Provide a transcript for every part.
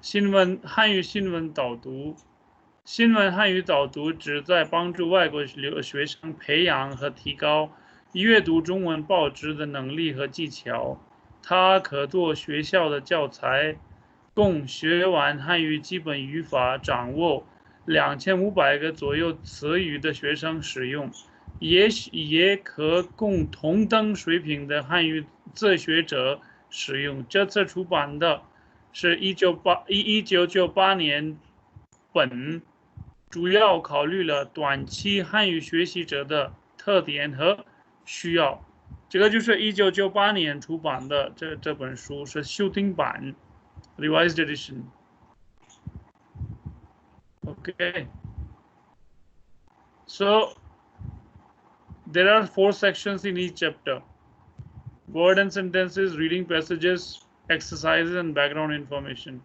汉语新闻导读。新闻汉语导读旨在帮助外国学生培养和提高阅读中文报纸的能力和技巧。它可做学校的教材，供学完汉语基本语法、掌握2500个左右词语的学生使用，也可供同等水平的汉语自学者使用。这次出版的是1998年本，主要考虑了短期汉语学习者的特点和需要。这个就是1998年出版的这本书是修订版 （revised edition）。Okay, so there are 4 sections in each chapter: word and sentences, reading passages, exercises, and background information.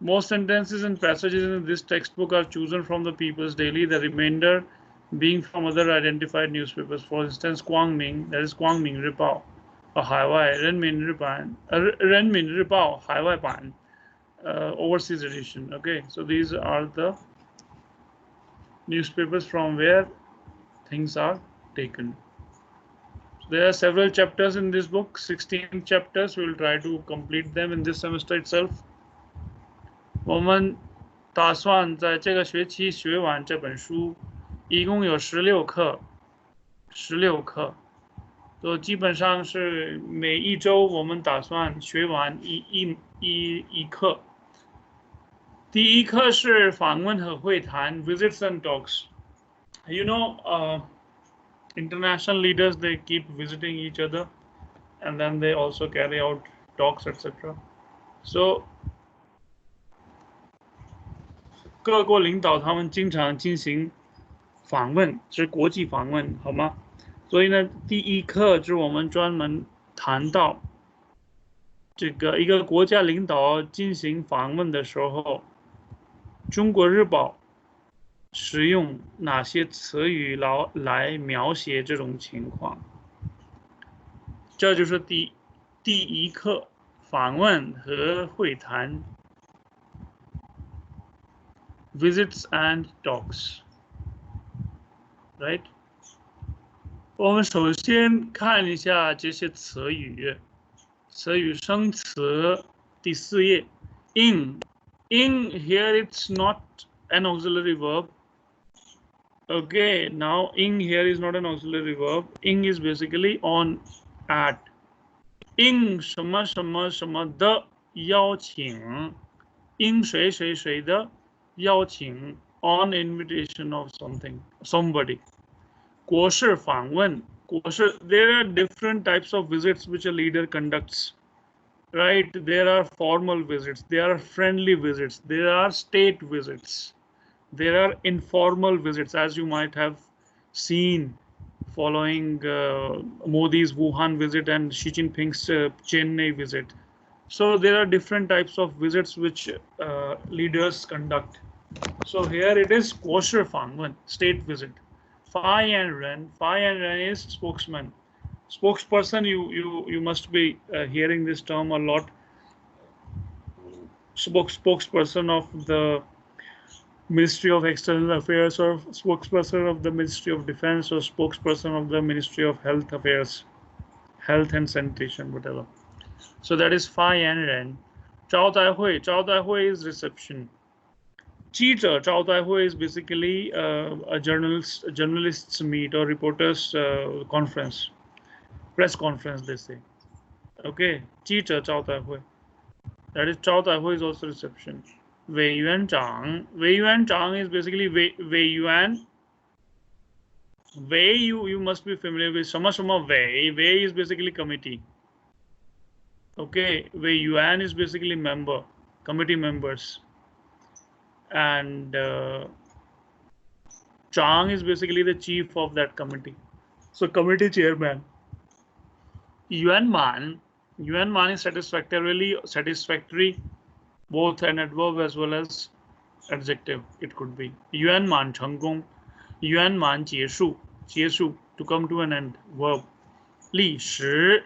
Most sentences and passages in this textbook are chosen from the People's Daily, the remainder being from other identified newspapers. For instance, Guangming, that is Guangming Ripao, Hawaii, Renmin Ripao, Hawaii Ban, overseas edition. Okay, so these are the newspapers from where things are taken. So there are several chapters in this book, 16 chapters. We will try to complete them in this semester itself. 我们打算在这个学期学完这本书，一共有16课，16课，就基本上是每一周我们打算学完一课。第一课是访问和会谈 ，visits and talks. You know, international leaders, they keep visiting each other, and then they also carry out talks, etc. So 各国领导他们经常进行访问，是国际访问，好吗？所以呢，第一课就是我们专门谈到这个一个国家领导进行访问的时候，中国日报使用哪些词语来描写这种情况？这就是第一课，访问和会谈 ，visits and talks, right？ 我们首先看一下这些词语，词语生词第4页 ，in here it's not an auxiliary verb. Okay, now in here is not an auxiliary verb. In is basically on, at. in 什么什么什么的邀请 in 谁谁谁的邀请 on invitation of somebody. 国事访问，国事 there are different types of visits which a leader conducts, right? There are formal visits, there are friendly visits, there are state visits, there are informal visits, as you might have seen following Modi's Wuhan visit and Xi Jinping's Chennai visit. So there are different types of visits which leaders conduct. So here it is 国事访问 state visit. 发言人 is spokesman. Spokesperson, you must be hearing this term a lot. Spokesperson of the Ministry of External Affairs, or spokesperson of the Ministry of Defense, or spokesperson of the Ministry of Health Affairs, Health and Sanitation, whatever. So that is 发言人。招待会 is reception. 记者招待会 is basically a journalists meet or reporters conference, press conference they say. Okay, 记者招待会. That is 招待会 is also reception. 委员长 is basically 委员. You must be familiar with 什么什么委 is basically committee. Okay, 委员 is basically member, committee members. And Chang is basically the chief of that committee. So committee chairman. Yuanman is satisfactory, both an adverb as well as adjective. It could be. Yuanman 成功 Yuanman 结束 to come to an end, verb. 历史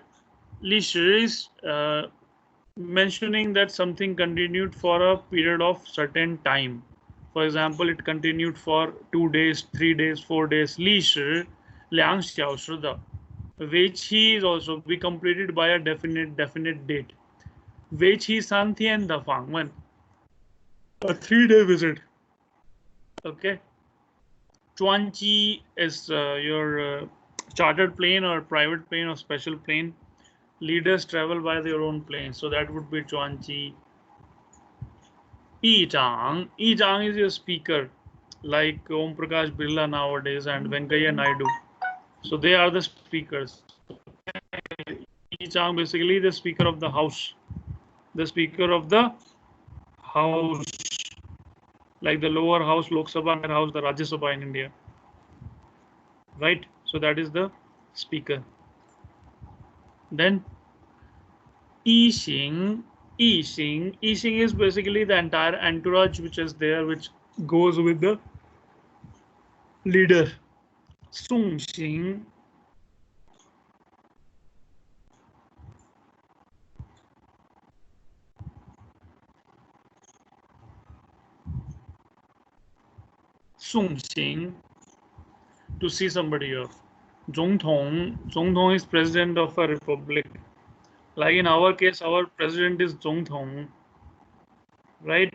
is mentioning that something continued for a period of certain time. For example, it continued for 2 days, 3 days, 4 days. 历时2小时的 为期 is also be completed by a definite date. 为期3天的访问 a 3-day visit. Okay. 专机 is your chartered plane or private plane or special plane. Leaders travel by their own plane, so that would be 专机. 议长 is your speaker, like Om Prakash Birla nowadays and Venkaiah Naidu. So they are the speakers. 议长 basically the speaker of the house. The speaker of the house. Like the lower house, Lok Sabha, and house, the Rajya Sabha in India. Right? So that is the speaker. Then 一行 is basically the entire entourage which is there, which goes with the leader. 送行 送行 to see somebody off. 总统 is president of a republic. Like in our case, our president is 总统, right?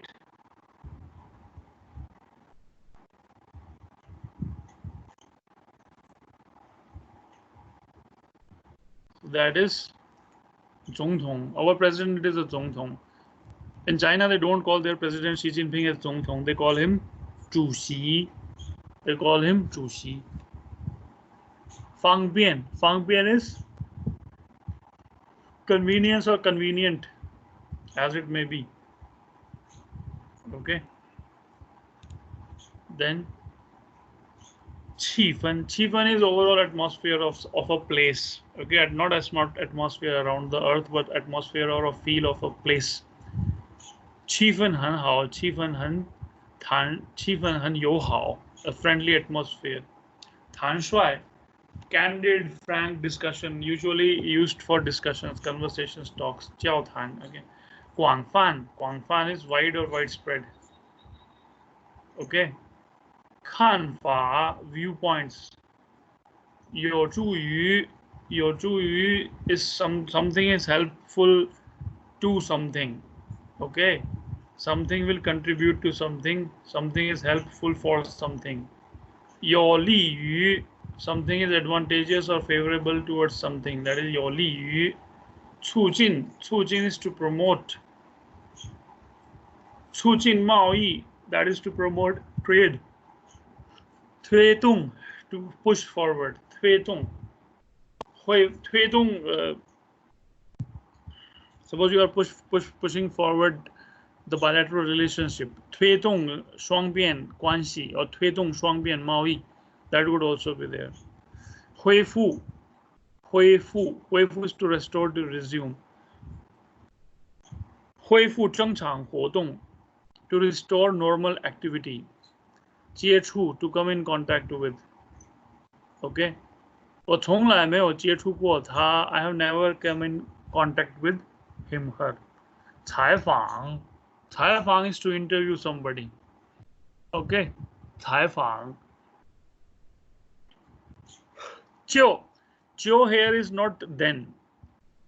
That is 总统. Our president is a 总统. In China, they don't call their president Xi Jinping as 总统. They call him 主席. They call him 主席. 方便 is convenience or convenient, as it may be. Okay. Then 气氛 is overall atmosphere of a place. Okay, not as not atmosphere around the earth, but atmosphere or a feel of a place. 气氛很好 气氛很友好 a friendly atmosphere. 坦率 candid, frank discussion, usually used for discussions, conversations, talks. 交谈 okay. 广泛 is wide or widespread. Okay. 看法 viewpoints. 有助于 is something is helpful to something. Okay. Something will contribute to something. Something is helpful for something. 有利于 something is advantageous or favorable towards something. That is 有利于 促进 is to promote. 促进贸易 that is to promote trade. 推动 to push forward. 推动 suppose you are pushing forward the bilateral relationship. 推动双边关系 or 推动双边贸易 that would also be there. 恢复 is to restore, to resume. 恢复正常活动 to restore normal activity. 接触 to come in contact with. Okay. 我从来没有接触过他 I have never come in contact with him, her. 采访 is to interview somebody. Okay. 采访 Cho here is not then.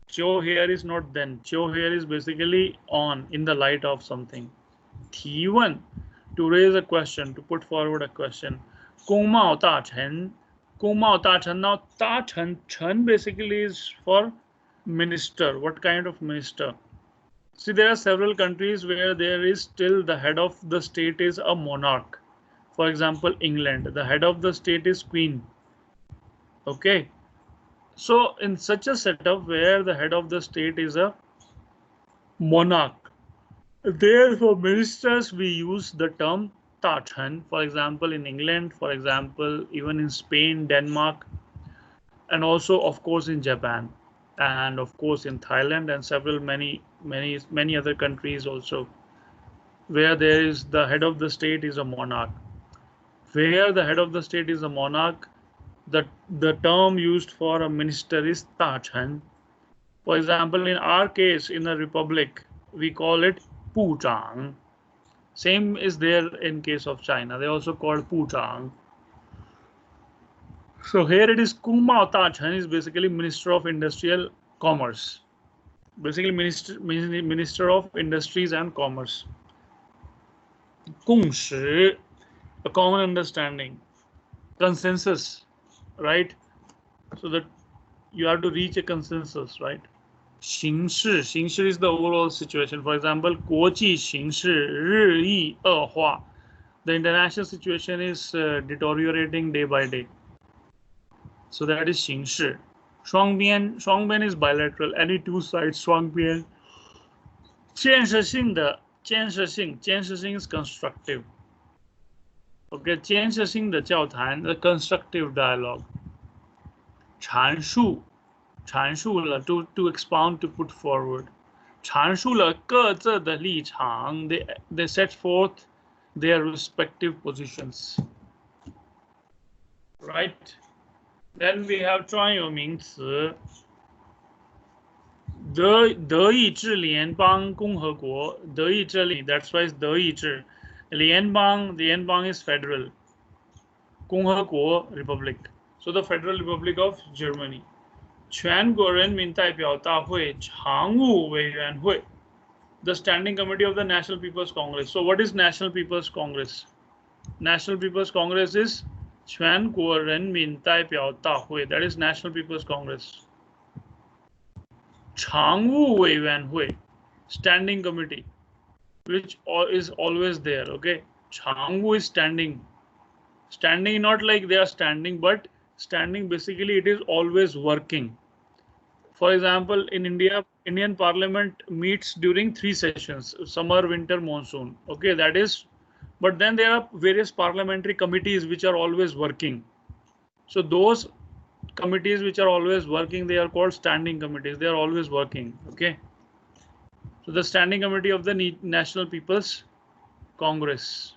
Cho here is not then. Cho here is basically on, in the light of something. 提问 to raise a question, to put forward a question. 公贸大臣 now 大臣 basically is for minister. What kind of minister? See, there are several countries where there is still the head of the state is a monarch. For example, England, the head of the state is queen. Okay. So in such a setup where the head of the state is a monarch, there for ministers we use the term 大臣. For example, in England, for example, even in Spain, Denmark, and also of course in Japan, and of course in Thailand, and several many other countries also, where there is the head of the state is a monarch. Where the head of the state is a monarch, the term used for a minister is 大臣. For example, in our case, in the Republic, we call it 部长. Same is there in case of China. They also called 部长. So here it is 公贸大臣 is basically Minister of Industrial Commerce. Basically Minister of Industries and Commerce. 共识, a common understanding. Consensus, right? So that you have to reach a consensus, right? 形势 is the overall situation. For example, 国际形势日益恶化. The international situation is deteriorating day by day. So that is 形势. 双边 is bilateral. Any two sides 双边. 建设性 is constructive. Okay, 建设性的交谈 the constructive dialogue. 阐述了 to expound, to put forward. 阐述了各自的立场 they set forth their respective positions. Right? Then we have 专有名词 德意志联邦共和国 德意志 that's why it's 德意志 联邦 is federal 共和国 republic. So the Federal Republic of Germany. 全国人民代表大会常务委员会 the Standing Committee of the National People's Congress. So what is National People's Congress? National People's Congress is 全国人民代表大会 that is National People's Congress. 常务委员会 Standing Committee which is always there. Okay, 常务 is standing not like they are standing, but standing basically it is always working. For example, in India, Indian Parliament meets during 3 sessions: summer, winter, monsoon. Okay, that is, but then there are various parliamentary committees which are always working. So those committees which are always working, they are called standing committees. They are always working. Okay. So the Standing Committee of the National People's Congress.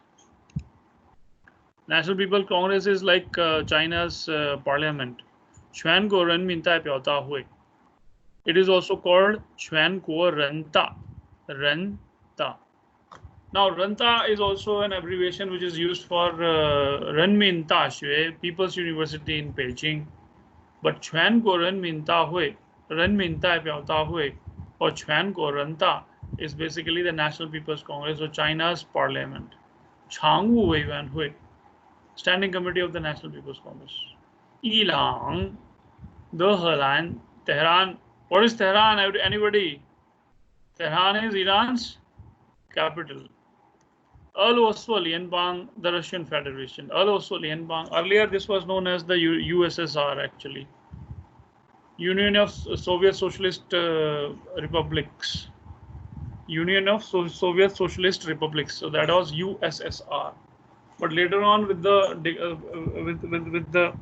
National People's Congress is like China's parliament. 全国人民代表大会. It is also called 全国人大. Now, 人大 is also an abbreviation which is used for 人民大学, People's University in Beijing. But 全国人民大会, 人民代表大会, or 全国人大 is basically the National People's Congress or China's parliament. 常务委员会, Standing Committee of the National People's Congress. 伊朗, the Tehran, Tehran. What is Tehran? Anybody? Tehran is Iran's capital. Lianbang, the Russian Federation. Lianbang. Earlier, this was known as the USSR actually. Union of Soviet Socialist Republics. Union of Soviet Socialist Republics. So that was USSR. But later on, with the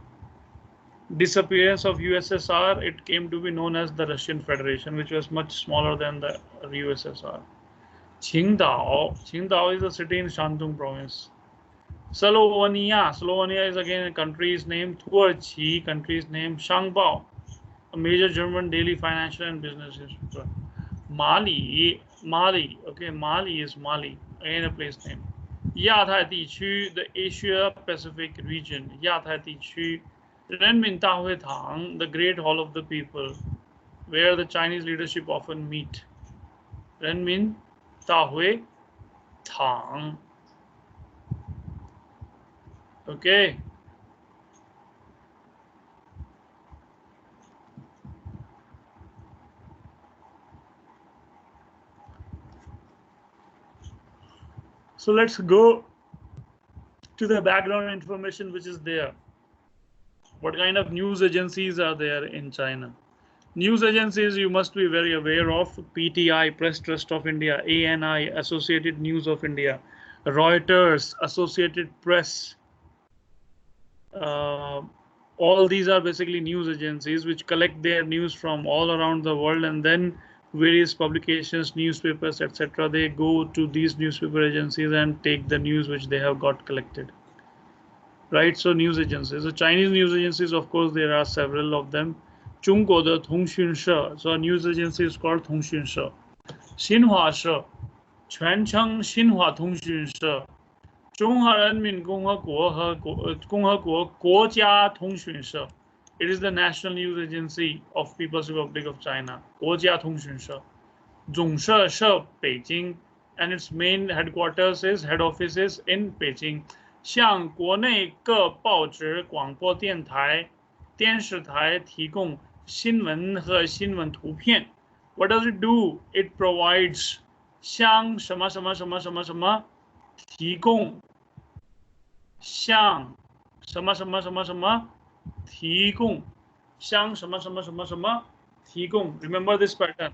disappearance of USSR, it came to be known as the Russian Federation, which was much smaller than the USSR. Qingdao is a city in Shandong province. Slovenia is again a country's name. Turkey, country's name. Shangbao, a major German daily financial and business institute. Mali, okay, Mali is Mali, again a place name. 亚太地区 the Asia Pacific region. 亚太地区 人民大会堂 the Great Hall of the People, where the Chinese leadership often meet. 人民大会堂. Okay. So let's go to the background information which is there. What kind of news agencies are there in China? News agencies you must be very aware of: PTI, Press Trust of India; ANI, Associated News of India; Reuters, Associated Press. All these are basically news agencies which collect their news from all around the world, and then various publications, newspapers, etc. they go to these newspaper agencies and take the news which they have got collected. Right, so news agencies. The Chinese news agencies, of course, there are several of them. 中国的通讯社 so news agency is called 通讯社。新华社全称新华通讯社，中华人民共和国和共和国国家通讯社。It is the national news agency of People's Republic of China. 国家通讯社。总社设北京 and its main headquarters is head office is in Beijing. 向国内各报纸、广播电台、电视台提供新闻和新闻图片。What does it do? It provides 向什么什么什么什么什么提供，向什么什么什么什么提供，向什么什么什么什么提供。Remember this pattern.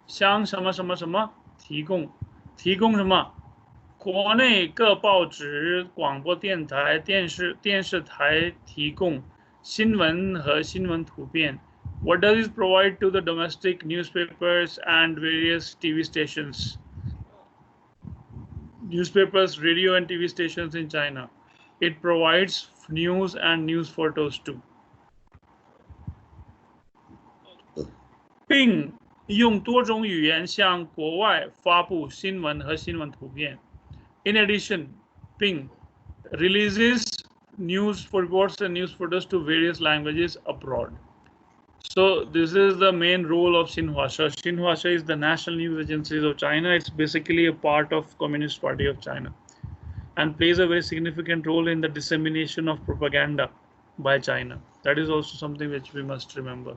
向什么什么什么提供，提供什么？国内各报纸、广播电台、电视台提供新闻和新闻图片。What does it provide to the domestic newspapers and various TV stations? Newspapers, radio and TV stations in China. It provides news and news photos too. 并用多种语言向国外发布新闻和新闻图片。In addition, Ping releases news reports and news photos to various languages abroad. So this is the main role of Xinhua. Xinhua is the national news agency of China. It's basically a part of Communist Party of China and plays a very significant role in the dissemination of propaganda by China. That is also something which we must remember.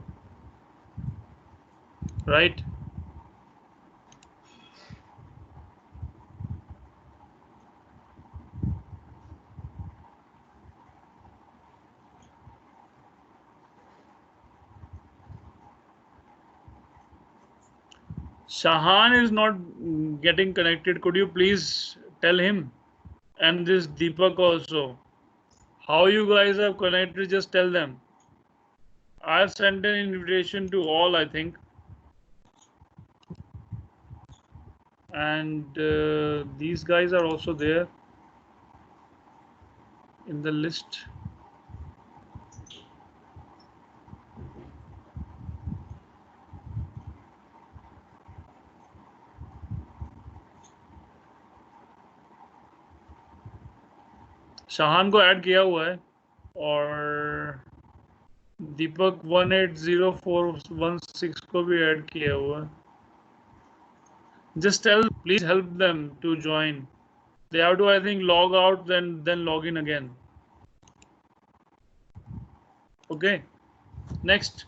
Right? Shahan is not getting connected. Could you please tell him? And this Deepak also. How you guys have connected, just tell them. I've sent an invitation to all, I think. And these guys are also there in the list. शाहान को add किया हुआ है और दीपक 180416 को भी add किया हुआ है. Just tell, please help them to join. They have to, I think, log out, then log in again. Okay. Next,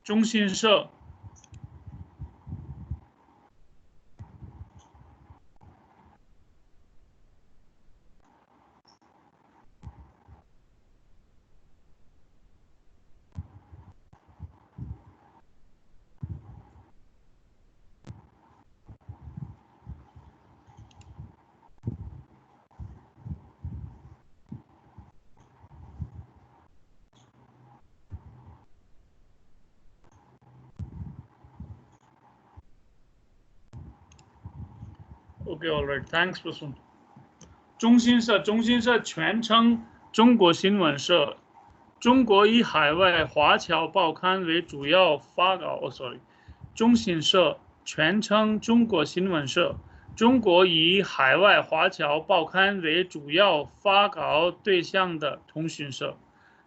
中新社. Okay, all right. Thanks, Prasun. 中新社全称中国新闻社，中国以海外华侨报刊为主要发稿。中新社全称中国新闻社，中国以海外华侨报刊为主要发稿对象的通讯社。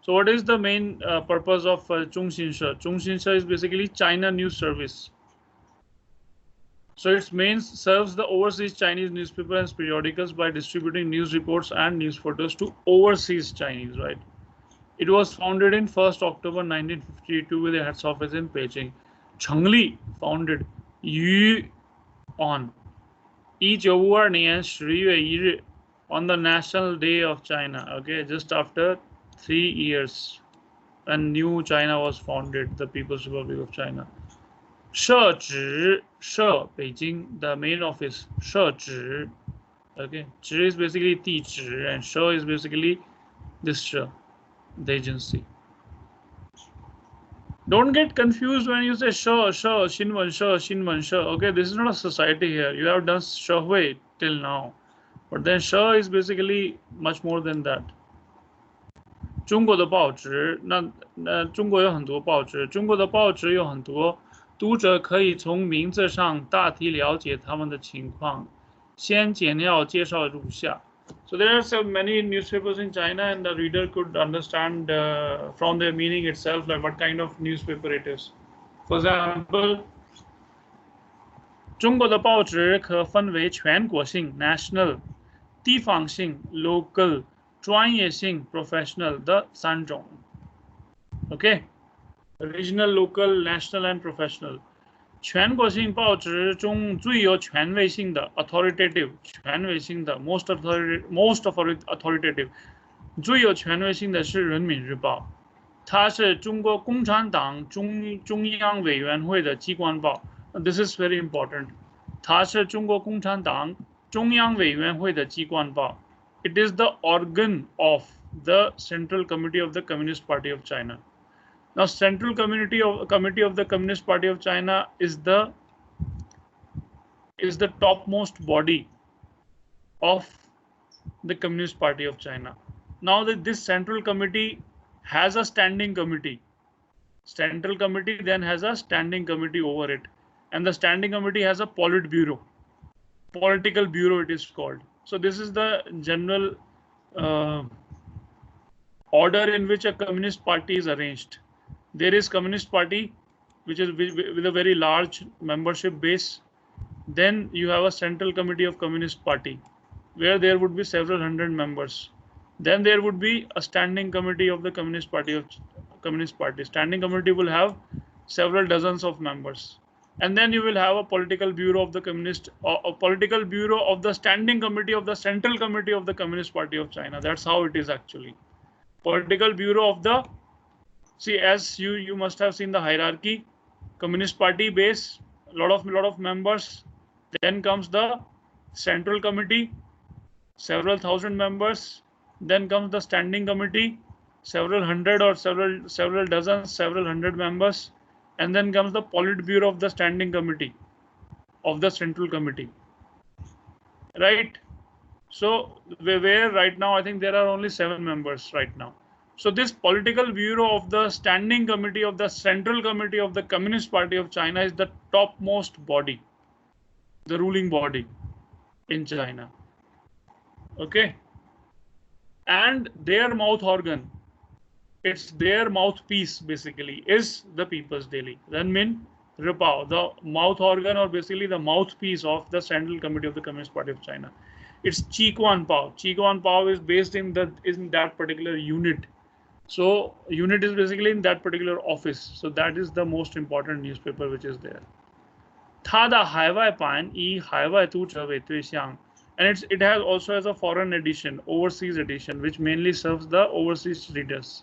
So what is the main purpose of 中新社? 中新社 is basically China News Service. So its main serves the overseas Chinese newspaper and periodicals by distributing news reports and news photos to overseas Chinese, right? It was founded in 1st October 1952 with a head office in Beijing. 成立 founded 于 on 1952年10月1日 on the National Day of China. Okay, just after 3 years when new China was founded, the People's Republic of China. 设址 北京 the main office 设址 okay 址 is basically 地址 and 社 is basically this 社 the agency. Don't get confused when you say 社 新闻社 okay, this is not a society here. You have done 社会 till now, but then 社 is basically much more than that. 中国的报纸，那中国有很多报纸，中国的报纸有很多，读者可以从名字上大体了解他们的情况。先简要介绍如下。So there are so many newspapers in China, and the reader could understand from their meaning itself like what kind of newspaper it is. For example, 中国的报纸可分为全国性 （national）、地方性 （local）、专业性 （professional） 的三种。OK， regional, local, national, and professional。全国性报纸中最有权威性的 （authoritative） 权威性的 （most authoritative） 最有权威性的是《人民日报》，它是中国共产党中央委员会的机关报。This is very important. 它是中国共产党中央委员会的机关报。It is the organ of the Central Committee of the Communist Party of China. Now, Central Committee of the Communist Party of China is the topmost body of the Communist Party of China. Now, this Central Committee has a standing committee. Central Committee then has a standing committee over it, and the standing committee has a Politburo, political bureau it is called. So this is the general order in which a communist party is arranged. There is Communist Party, which is with a very large membership base. Then you have a Central Committee of Communist Party, where there would be several hundred members. Then there would be a standing committee of the Communist Party. Standing committee will have several dozens of members. And then you will have a political bureau of the political bureau of the standing committee of the Central Committee of the Communist Party of China. That's how it is actually. Political bureau of the, see, as you must have seen the hierarchy. Communist Party base, lot of members. Then comes the Central Committee, several thousand members. Then comes the Standing Committee, several hundred or several dozen, several hundred members. And then comes the Politburo of the Standing Committee of the Central Committee. Right? So where right now I think there are only 7 members right now. So this political bureau of the Standing Committee of the Central Committee of the Communist Party of China is the topmost body, the ruling body in China. Okay? And their mouth organ, it's their mouthpiece basically, is the People's Daily. Renmin Ripao, the mouth organ or basically the mouthpiece of the Central Committee of the Communist Party of China. It's Chiguan Pao. Chiguan Pao is based in that particular unit. So unit is basically in that particular office. So that is the most important newspaper which is there. 它的海外版以海外读者为对象 and it has a foreign edition, overseas edition, which mainly serves the overseas readers.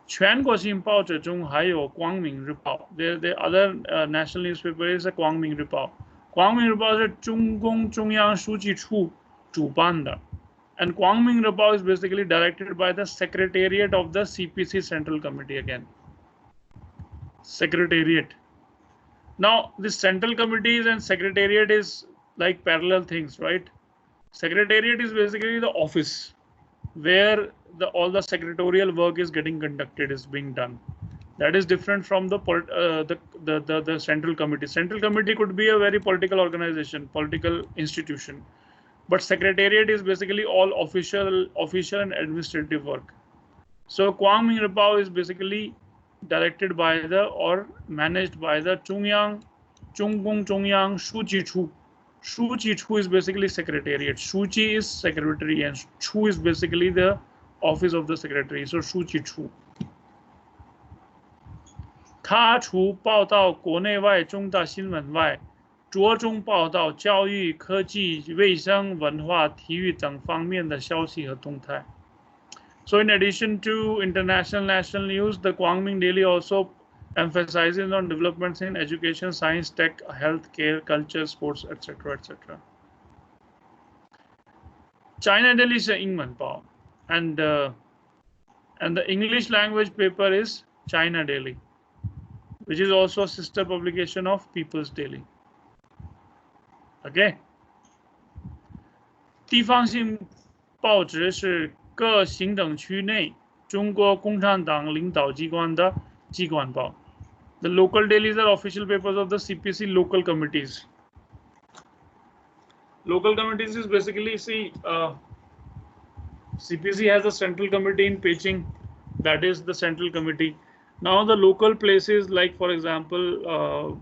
全国性报纸中还有光明日报 The other national newspaper is a 光明日报 光明日报是中共中央书记处主办的 and 光明日报 is basically directed by the Secretariat of the CPC Central Committee again. Secretariat. Now, this Central Committees and Secretariat is like parallel things, right? Secretariat is basically the office where all the secretarial work is getting conducted, is being done. That is different from the Central Committee. Central Committee could be a very political organization, political institution. But Secretariat is basically all official and administrative work. So Kwang Ming Repao is basically directed by or managed by the Zhonggong Zhongyang Shuji Chu. Shuji Chu is basically Secretariat. Shuji is secretary and Chu is basically the office of the secretary. So Shuji Chu. 他除报道国内外重大新闻外，着重报道教育、科技、卫生、文化、体育等方面的消息和动态。So in addition to international national news, the Guangming Daily also emphasizes on developments in education, science, tech, healthcare, culture, sports, etc., etc. China Daily is an Ingman Pao, and the English language paper is China Daily, which is also a sister publication of People's Daily. Okay. 地方性报纸是各行政区内中国共产党领导机关的机关报。The local dailies are official papers of the CPC local committees. Local committees is basically, see, CPC has a central committee in Beijing, that is the central committee. Now the local places, like for example,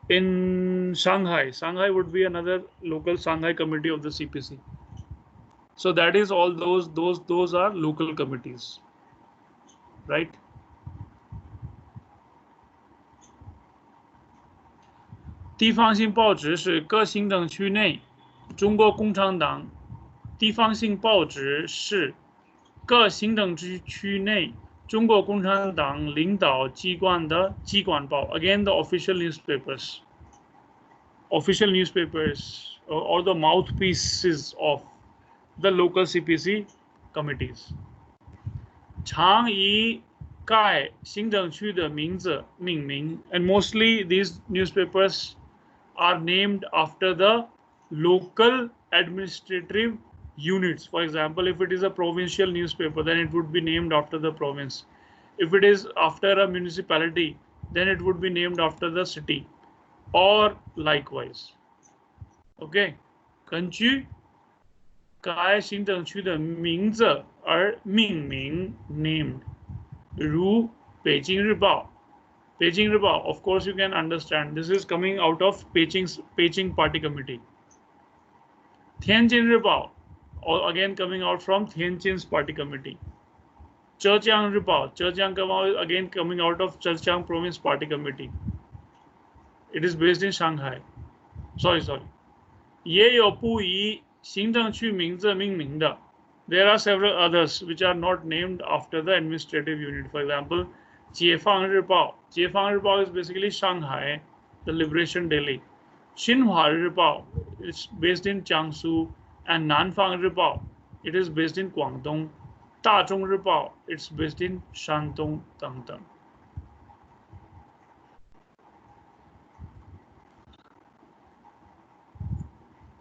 in Shanghai would be another local Shanghai committee of the CPC. So that is all those are local committees, right? 地方性报纸是各行政区内中国共产党地方性报纸是各行政区内中国共产党领导机关的机关报。Again, the official newspapers or the mouthpieces of the local CPC committees. 常以该行政区的名字命名 and mostly these newspapers are named after the local administrative units. For example, if it is a provincial newspaper, then it would be named after the province. If it is after a municipality, then it would be named after the city, or likewise. Okay, 根据该行政区的名字而命名 named. 如北京日报 Beijing Ribao, of course you can understand this is coming out of Beijing Party Committee. Tianjin Ribao, again coming out from Tianjin's Party Committee. Zhejiang Ribao, Zhejiang again coming out of Zhejiang Province Party Committee. It is based in Shanghai. Sorry. 也有不以行政区名字命名的. There are several others which are not named after the administrative unit. For example, 解放日报 is basically Shanghai, the liberation daily. 新华日报 is based in Jiangsu, and 南方日报 it is based in Guangdong. 大众日报 it's based in 山东等等.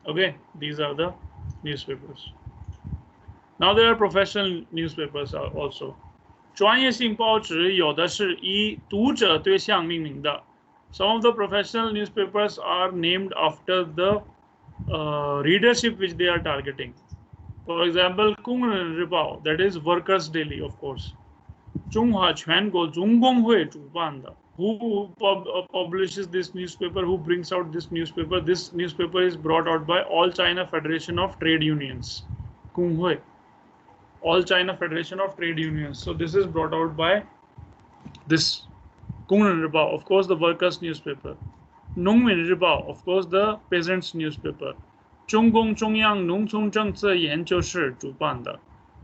Okay, these are the newspapers. Now there are professional newspapers also. 专业性报纸有的是以读者对象命名的. Some of the professional newspapers are named after the readership which they are targeting. For example, 工人日报 that is Workers' Daily, of course. 中华全国总工会主办的. Who publishes this newspaper? Who brings out this newspaper? This newspaper is brought out by All China Federation of Trade Unions. 工会. All China Federation of Trade Unions. So this is brought out by this 工人日报, of course the workers' newspaper. 农民日报, of course the peasants' newspaper. 中共中央农村政策研究室主办的.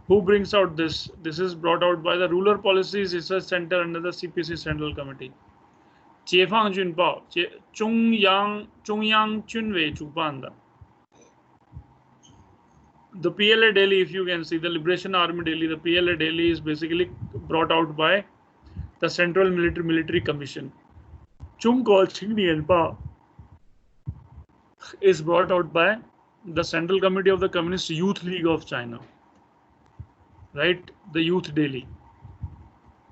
Who brings out this? This is brought out by the Rural Policies Research Center under the CPC Central Committee. 解放军报, 中央军委主办的. The PLA Daily, if you can see, the Liberation Army Daily, the PLA Daily is basically brought out by the Central Military Commission. 中国青年报 is brought out by the Central Committee of the Communist Youth League of China. Right, the Youth Daily.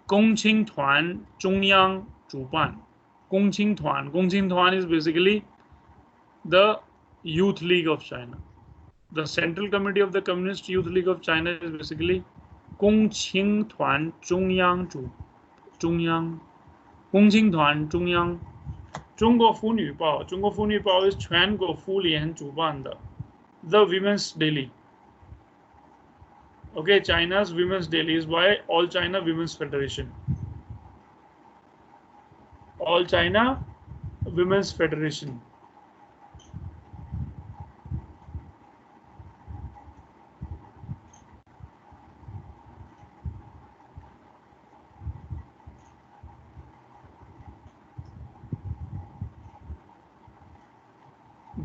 共青团中央主办. 共青团 is basically the Youth League of China. The Central Committee of the Communist Youth League of China is basically 共青团中央中央 共青团中央. 中国妇女报 is 全国妇联主办的. The Women's Daily. Okay, China's Women's Daily is by All China Women's Federation. All China Women's Federation.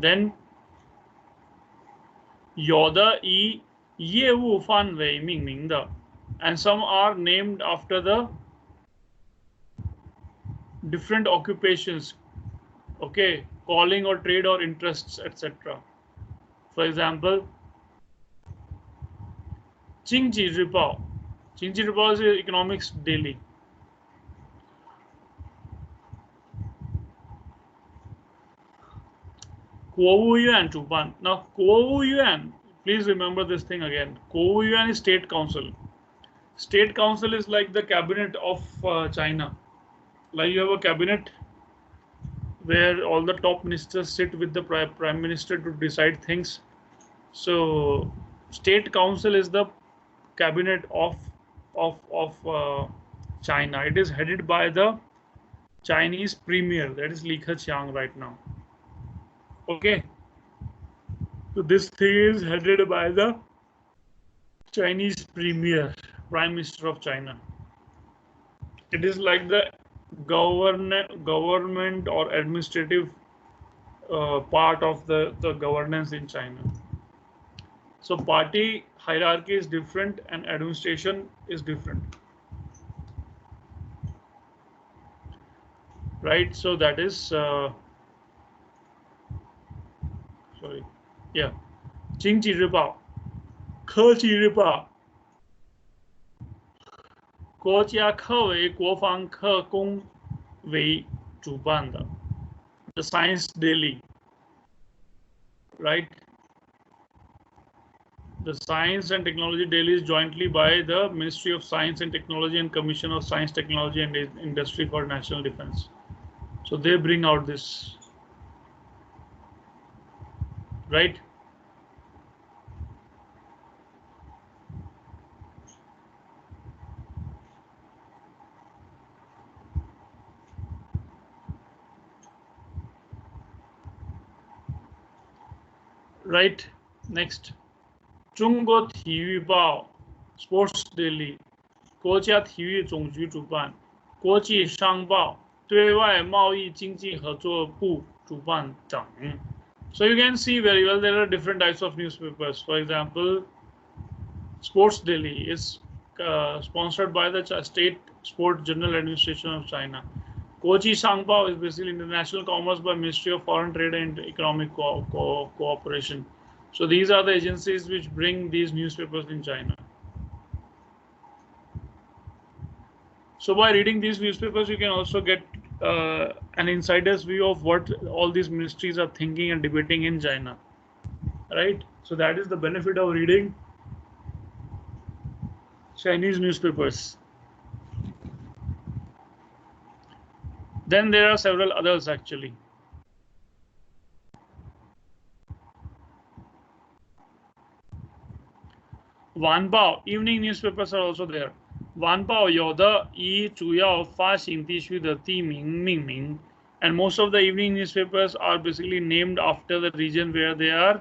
Then 有的以业务范围命名的, and some are named after the different occupations, okay, calling or trade or interests, etc. For example, 经济日报经济日报是 economics daily. 国务院主办。Now 国务院 please remember this thing again. 国务院 is state council. State council is like the cabinet of China. Like you have a cabinet where all the top ministers sit with the prime minister to decide things. So state council is the cabinet of China. It is headed by the Chinese premier, that is Li Keqiang right now. Okay. So this thing is headed by the Chinese premier, prime minister of China. It is like the government or administrative part of the governance in China. So party hierarchy is different and administration is different. Right? So that is, sorry. Yeah. 经济日报 科技日报 国家科委国防科工委主办的 The Science Daily, right? The Science and Technology Daily is jointly by the Ministry of Science and Technology and Commission of Science, Technology and Industry for National Defense. So they bring out this, right? Right. Next. 中国体育报 Sports Daily 国家体育总局主办，国际商报对外贸易经济合作部主办等。So you can see very well there are different types of newspapers. For example, Sports Daily is sponsored by the State Sport General Administration of China. 国际商报 is basically international commerce by Ministry of Foreign Trade and Economic Cooperation. So these are the agencies which bring these newspapers in China. So by reading these newspapers, you can also get an insider's view of what all these ministries are thinking and debating in China, right? So that is the benefit of reading Chinese newspapers. Then there are several others actually. Wanbao, evening newspapers are also there. Wanbao 有的以主要发行地区的地名命名, and most of the evening newspapers are basically named after the region where they are.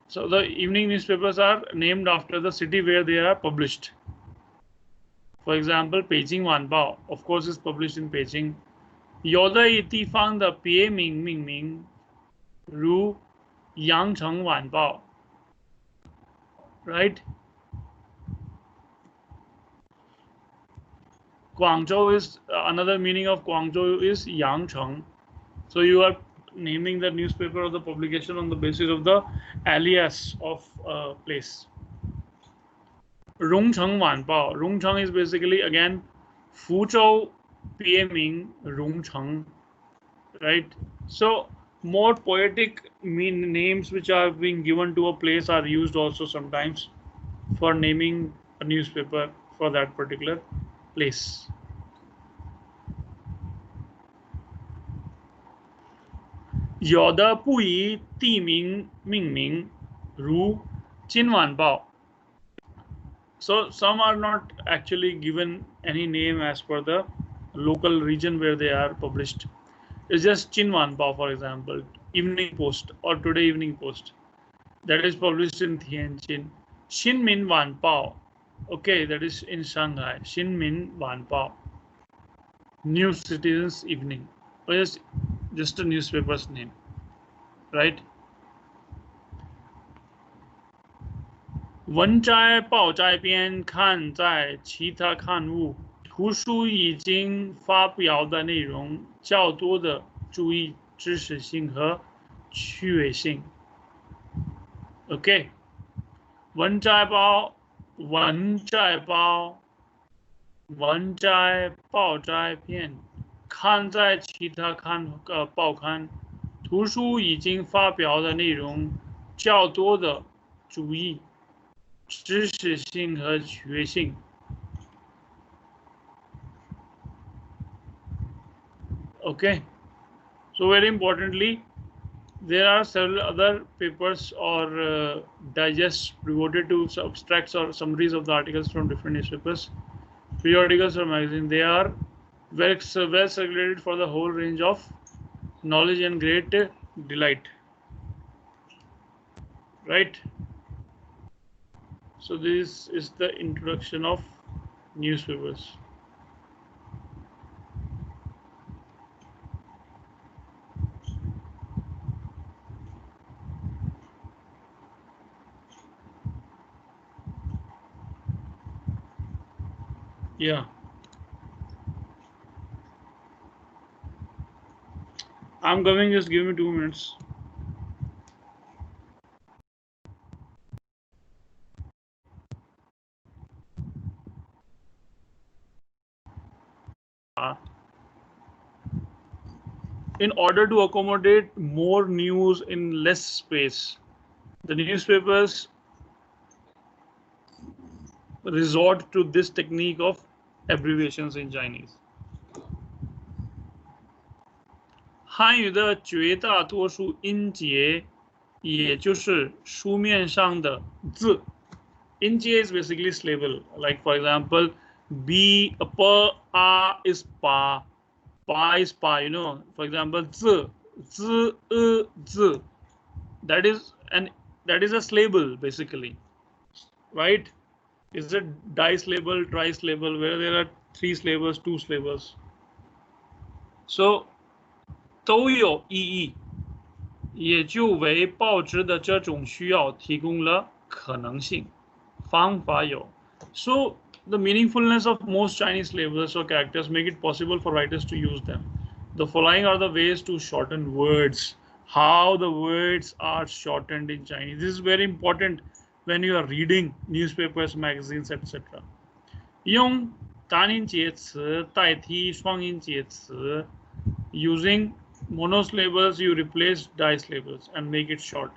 So the evening newspapers are named after the city where they are published. For example, Beijing Wanbao, of course, is published in Beijing. 有的以地方的别名命名，如羊城晚报 ，right? 广州 is another meaning of Guangzhou is Yangcheng. So you are naming the newspaper or the publication on the basis of the alias of a place. 荣城晚报 Rongcheng is basically again 福州别名荣城 right? So more poetic names which are being given to a place are used also sometimes for naming a newspaper for that particular place. 有的不以地名命名，如今晚报 So some are not actually given any name as per the local region where they are published. It's just Xinhuanbao, for example, Evening Post or Today Evening Post, that is published in Tianjin. Xinmin Wanbao, okay, that is in Shanghai. Xinmin Wanbao, New Citizens Evening, or just a newspaper's name, right? 文摘报摘编刊在其他刊物，图书已经发表的内容较多的注意知识性和确信。OK， 文摘报，文摘报，文摘报摘片，刊在其他报刊。图书已经发表的内容较多的注意知识性和学性。Okay, so very importantly, there are several other papers or digests devoted to abstracts or summaries of the articles from different newspapers, periodicals or magazines. They are well circulated for the whole range of knowledge and great delight. Right? So this is the introduction of newspapers. Yeah. I'm coming, just give me 2 minutes. In order to accommodate more news in less space, the newspapers resort to this technique of abbreviations in Chinese. 汉语的绝大多数音节，也就是书面上的字。音节 is basically syllable. Like for example, b, p, a is pa, pa is pa. You know, for example, z, z. That is a syllable basically, right? Is a disyllable, trisyllable, where there are 3 syllables, 2 syllables. So 都有意义，也就为报纸的这种需要提供了可能性。方法有 So the meaningfulness of most Chinese labels or characters make it possible for writers to use them. The following are the ways to shorten words. How the words are shortened in Chinese. This is very important when you are reading newspapers, magazines, etc. 用单音节词代替双音节词 Using monosyllables, you replace disyllables and make it short.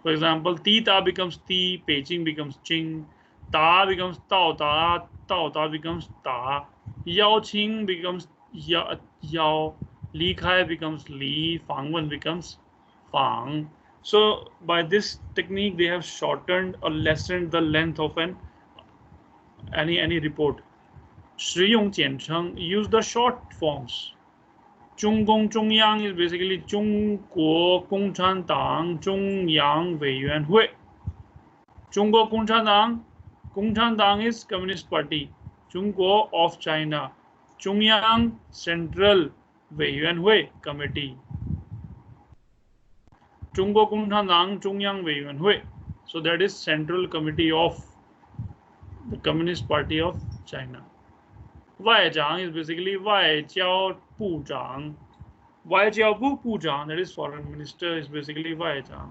For example, ti ta becomes ti, Beijing becomes Jing, da becomes dao da, dao da becomes da, yao qing becomes yao, li kai becomes li, fang wen becomes fang. So by this technique, they have shortened or lessened the length of any report. 实用简称 use the short forms. 中共中央 is basically 中国共产党中央委员会。中国共产党 is Communist Party. 中国 of China. 中央 Central 委员会 Committee. 中国共产党中央委员会 So that is Central Committee of the Communist Party of China. 外长 is basically 外交部长。外交部部长 that is foreign minister is basically 外长。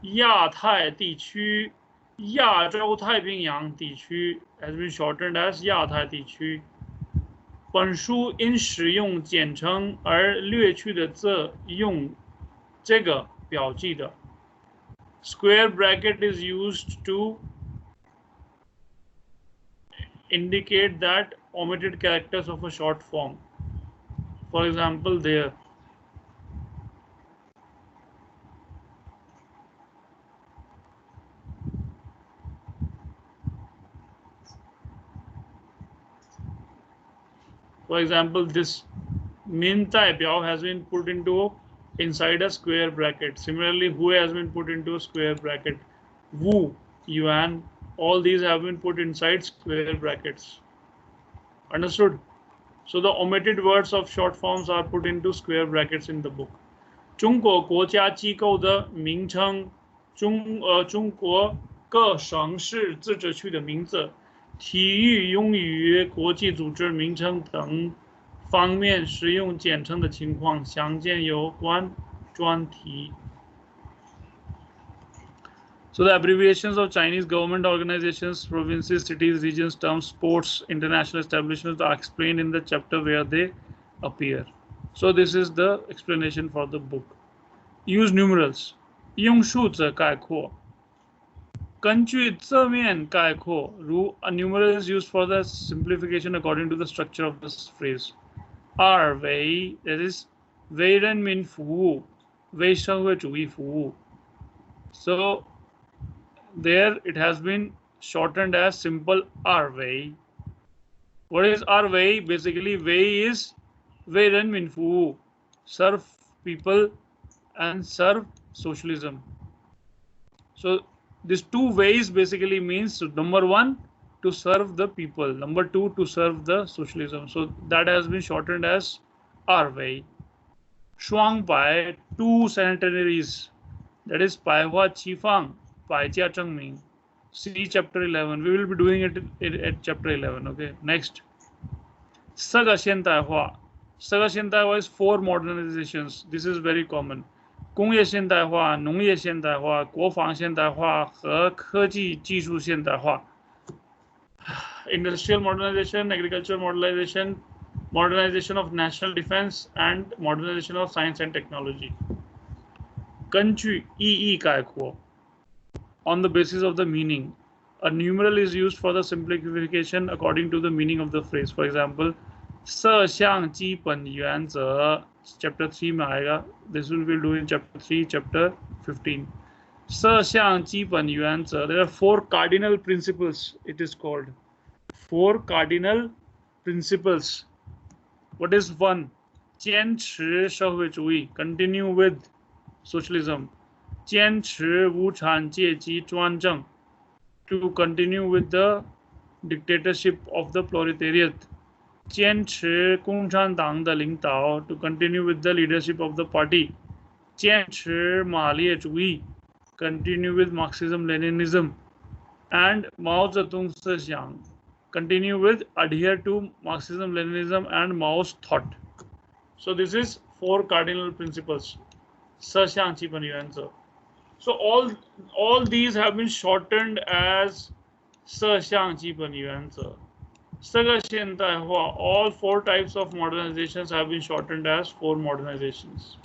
亚太地区、亚洲太平洋地区 has been shortened as 亚太地区。本书因使用简称而略去的字用这个标记的。Square bracket is used to indicate that omitted characters of a short form. For example, there. For example, this Min Tai Biao has been put into inside a square bracket. Similarly, Hu has been put into a square bracket. Wu, Yuan, all these have been put inside square brackets. Understood? So the omitted words of short forms are put into square brackets in the book. 中国国家机构的名称，中国各省市自治区的名字。体育用语、国际组织名称等方面使用简称的情况，详见有关专题. So the abbreviations of Chinese government organizations, provinces, cities, regions, terms, ports, international establishments are explained in the chapter where they appear. So this is the explanation for the book. Use numerals. 用数字概括。根据字面概括，如 a numeral is used for the simplification according to the structure of this phrase. 二为 that is 为人民服务，为社会主义服务。So there it has been shortened as simple 二为. What is 二为? Basically, 为 is 为人民服务, serve people and serve socialism. So these two ways basically means number one, to serve the people, number two, to serve the socialism. So that has been shortened as 二为. 双百 two centenaries, that is 百花齐放，百家争鸣. See chapter 11. We will be doing it at chapter 11. Okay. Next. 四个现代化. 四个现代化 is 4 modernizations. This is very common. 工业现代化、农业现代化、国防现代化和科技技术现代化。Industrial modernization, agricultural modernization, modernization of national defense, and modernization of science and technology. 根据意义概括 on the basis of the meaning. A numeral is used for the simplification according to the meaning of the phrase. For example, 色相基本原则 chapter 3 में आएगा. This will be doing chapter 3, chapter 15. 色相基本原则 There are 4 cardinal principles. It is called 4 cardinal principles. What is 1? 坚持社会主义 continue with socialism. 坚持无产阶级专政 to continue with the dictatorship of the proletariat. 坚持共产党的领导 to continue with the leadership of the party. 坚持马列主义 continue with Marxism-Leninism. And 毛泽东思想 continue with adhere to Marxism-Leninism and Mao's thought. So this is 4 cardinal principles. 四项基本原则. So all these have been shortened as 四项基本原则. 四个现代化 all 4 types of modernizations have been shortened as 4 modernizations.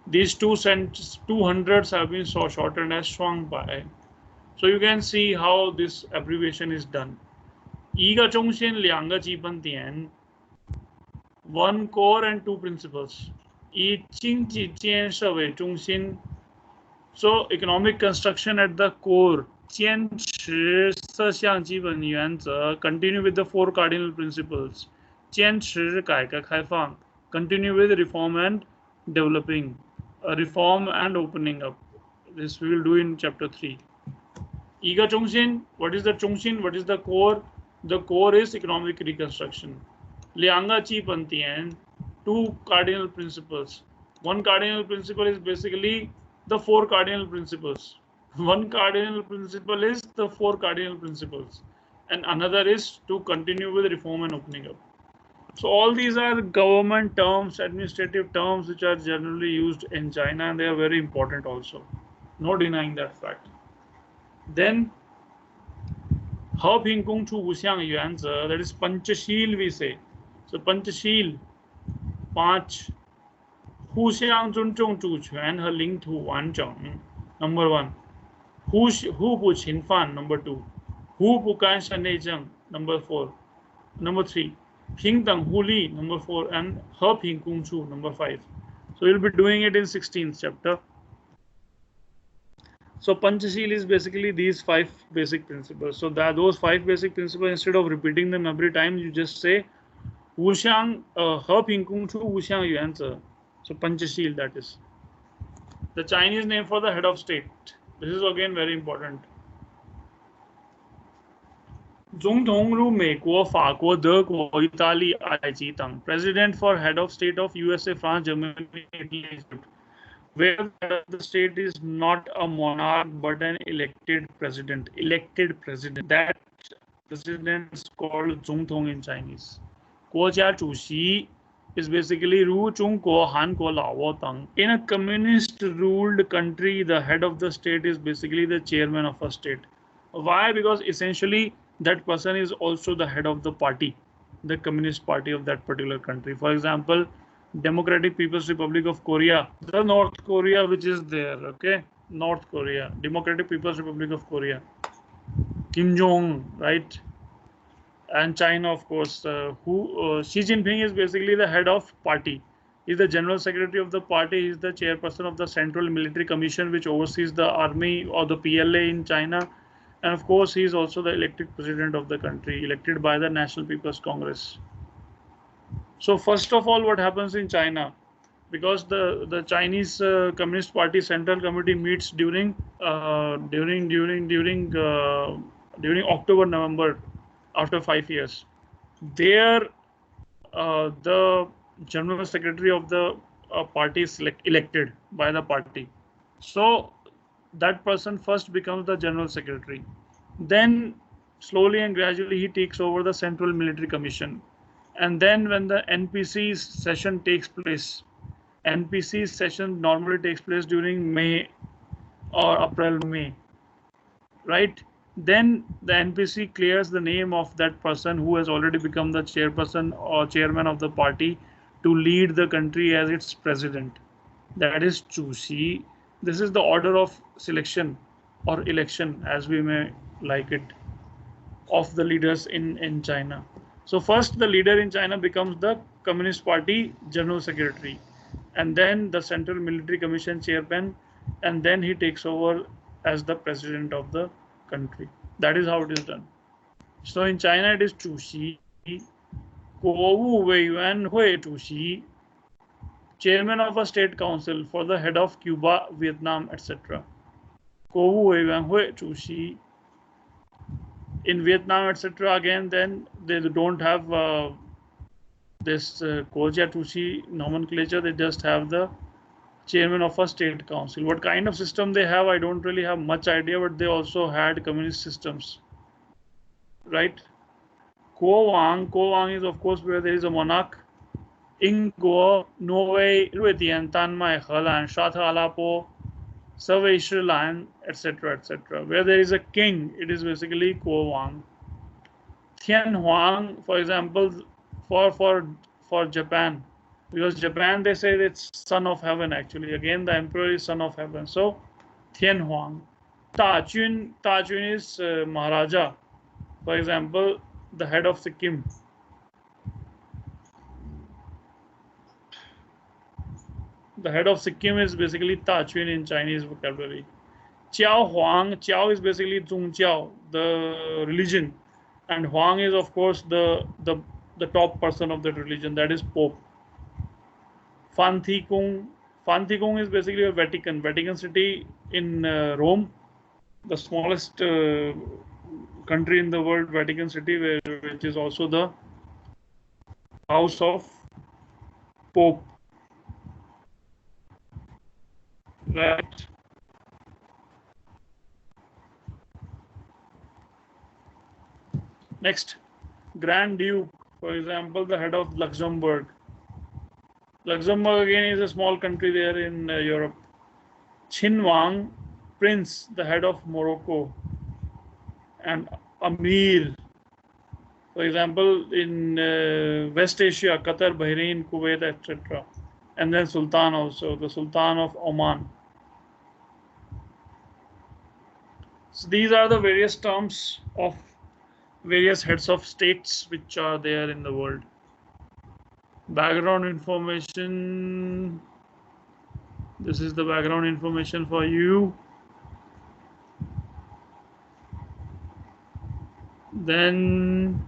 These 200s have been shortened as 双百. So you can see how this abbreviation is done. 一个中心两个基本点 one core and 2 principles. 以经济建设为中心 So economic construction at the core. 坚持四项基本原则 continue with the 4 cardinal principles. 坚持改革开放 continue with reform and developing. Reform and opening up. This we will do in chapter 3. 一个中心 What is the 中心? What is the core? The core is economic reconstruction. 两个基本点 2 cardinal principles. One cardinal principle is basically the 4 cardinal principles. One cardinal principle is the 4 cardinal principles. And another is to continue with reform and opening up. So all these are government terms, administrative terms which are generally used in China, and they are very important also. No denying that fact. Then 和平共处五项原则 that is Panchashil we say. So Panchashil 5 互相尊重主权和领土完整 Number 1. 互不侵犯 Number 2. 互不干涉内政 Number 4. Number 3. 平等互利 Number 4. And 和平共处 Number 5. So we'll be doing it in 16th chapter. So Panchashil is basically these 5 basic principles. So that those 5 basic principles, instead of repeating them every time, you just say 和平共处五项原则 So Panchashil, that is the Chinese name for the head of state. This is again very important. 总统如美国、法国、德国、意大利、埃及等 President for head of state of USA, France, Germany, Italy, Egypt. Where the head of the state is not a monarch but an elected president. Elected president. That president is called 总统 in Chinese. 国家主席 is basically Ru Chung Ko Han Ko Lao Wo Tang. In a communist ruled country, the head of the state is basically the chairman of a state. Why? Because essentially that person is also the head of the party, the communist party of that particular country. For example, Democratic People's Republic of Korea, the North Korea which is there, okay? North Korea, Democratic People's Republic of Korea, Kim Jong, right? And China, of course, Xi Jinping is basically the head of party. He's the general secretary of the party. He's the chairperson of the Central Military Commission, which oversees the army or the PLA in China. And of course, he is also the elected president of the country, elected by the National People's Congress. So first of all, what happens in China? Because the Chinese Communist Party Central Committee meets during October, November, after 5 years. There, the general secretary of the party is elected by the party. So that person first becomes the general secretary. Then slowly and gradually he takes over the Central Military Commission. And then when the NPC session takes place, NPC session normally takes place during May or April, May, right? Then the NPC clears the name of that person who has already become the chairperson or chairman of the party to lead the country as its president. That is Chusi. This is the order of selection or election, as we may like it, of the leaders in China. So first the leader in China becomes the Communist Party General Secretary, and then the Central Military Commission Chairman, and then he takes over as the president of the country. That is how it is done. So in China it is 主席, 国务委员会主席, chairman of a state council for the head of Cuba, Vietnam, etc. 国务委员会主席. In Vietnam, etc. Again, then they don't have this Koja Tushi nomenclature. They just have the chairman of a state council. What kind of system they have, I don't really have much idea, but they also had communist systems, right? Kuo is of course where there is a monarch. Inguo, Norway, Ruetian, Tanmai, Helan, Shatha Alapo, Survey Sri Lanka, etc., etc. Where there is a king, it is basically Kuo Wang. Tian Huang, for example, for Japan, because Japan they say it's son of heaven actually. Again, the emperor is son of heaven. So Tian Huang. Ta Jun is Maharaja. For example, the head of Sikkim. The head of Sikkim is basically Ta Chun in Chinese vocabulary. Jiao Huang, Jiao is basically Zhong Jiao, the religion, and Huang is of course the top person of that religion, that is Pope. Fan Thi Kung is basically a Vatican City in Rome, the smallest country in the world, Vatican City, which is also the house of Pope. Right. Next, Grand Duke, for example, the head of Luxembourg. Luxembourg again is a small country there in Europe. Qin Wang, Prince, the head of Morocco. And Amir, for example, in West Asia, Qatar, Bahrain, Kuwait, etc. And then Sultan also, the Sultan of Oman. So these are the various terms of various heads of states which are there in the world. Background information. This is the background information for you. Then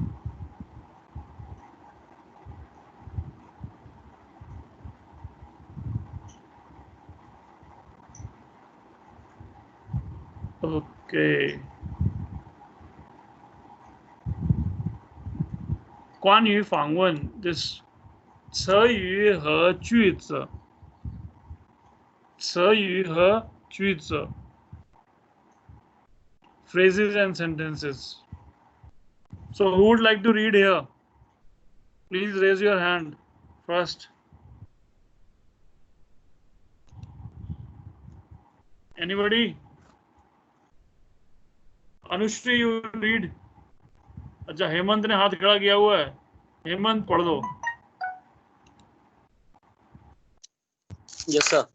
okay. 关于访问 this 词语和句子 phrases and sentences. So who would like to read here? Please raise your hand. first? Anybody? Anushri, you read. अच्छा, हेमंत ने हाथ खड़ा किया हुआ है. हेमंत पढ़ दो. Yes, sir.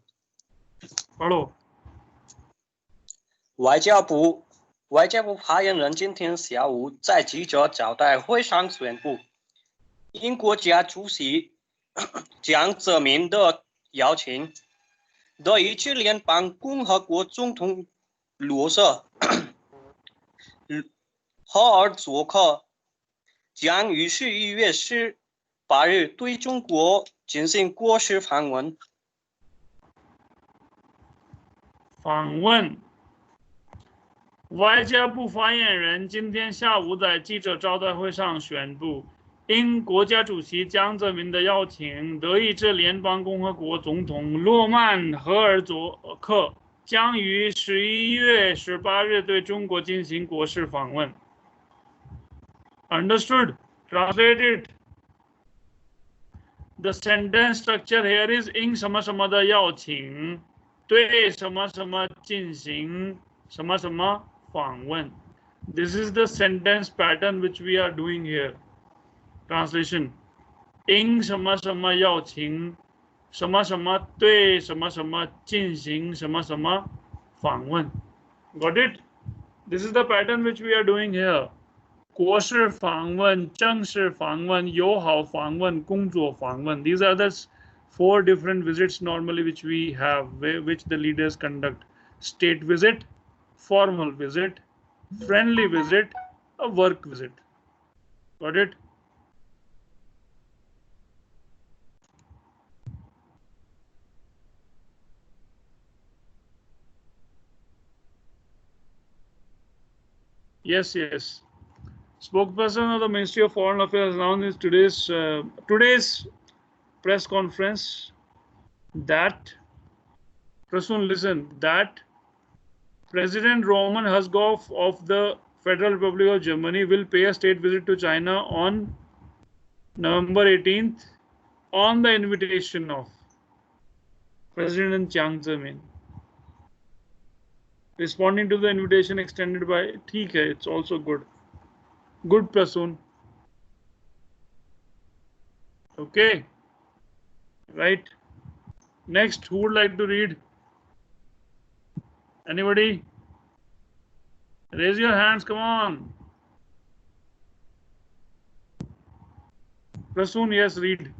पढ़ो.外交部发言人今天下午在记者招待会上宣布，应国家主席江泽民的邀请，德意志联邦共和国总统罗瑟赫尔佐克将于11月18日对中国进行国事访问。外交部发言人今天下午在记者招待会上宣布，应国家主席江泽民的邀请，德意志联邦共和国总统诺曼·赫尔佐克将于11月18日对中国进行国事访问。Understood? Translate it. The sentence structure here is 应什么什么的邀请，对什么什么进行什么什么访问。This is the sentence pattern which we are doing here. Translation: 应什么什么邀请，什么什么对什么什么进行什么什么访问。Got it? This is the pattern which we are doing here. 国事访问、正式访问、友好访问、工作访问。These are the 4 different visits normally which we have, which the leaders conduct. State visit, formal visit, friendly visit, a work visit. Got it? Yes. Spokesperson of the Ministry of Foreign Affairs announced in today's press conference that, that President Roman Herzog of the Federal Republic of Germany will pay a state visit to China on November 18th on the invitation of President Jiang Zemin. Responding to the invitation extended by ठीक है, it's also good. Good Prasoon. Okay. Right. Next, who would like to read? Anybody? Raise your hands, come on. Prasoon, yes, read.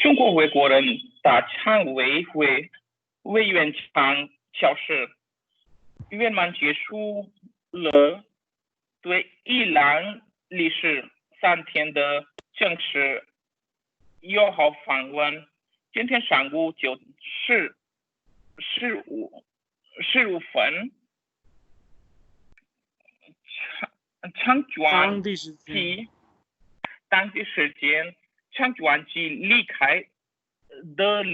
中国外国人大常委会委员长表示，圆满结束了对伊朗历时3天的正式友好访问。今天上午9时15分，当地时间。长专机离开德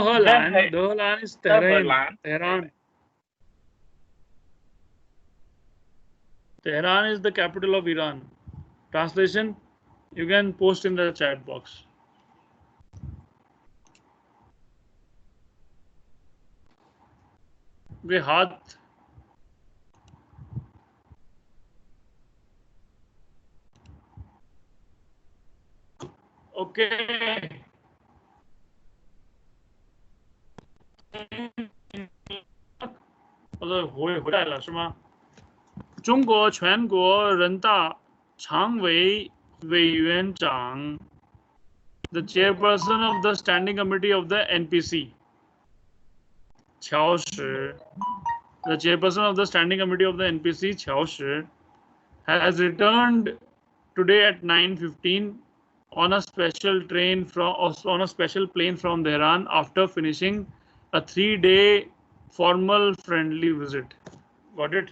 荷兰 is Tehran. Tehran is the capital of Iran. Translation, you can post in the chat box. Okay, हाथ Okay. 回来了是吗？中国全国人大常委委员长 the chairperson of the standing committee of the NPC 乔石 the chairperson of the standing committee of the NPC 乔石 has returned today at 9:15 on a special plane from Tehran after finishing a 3-day formal friendly visit. Got it?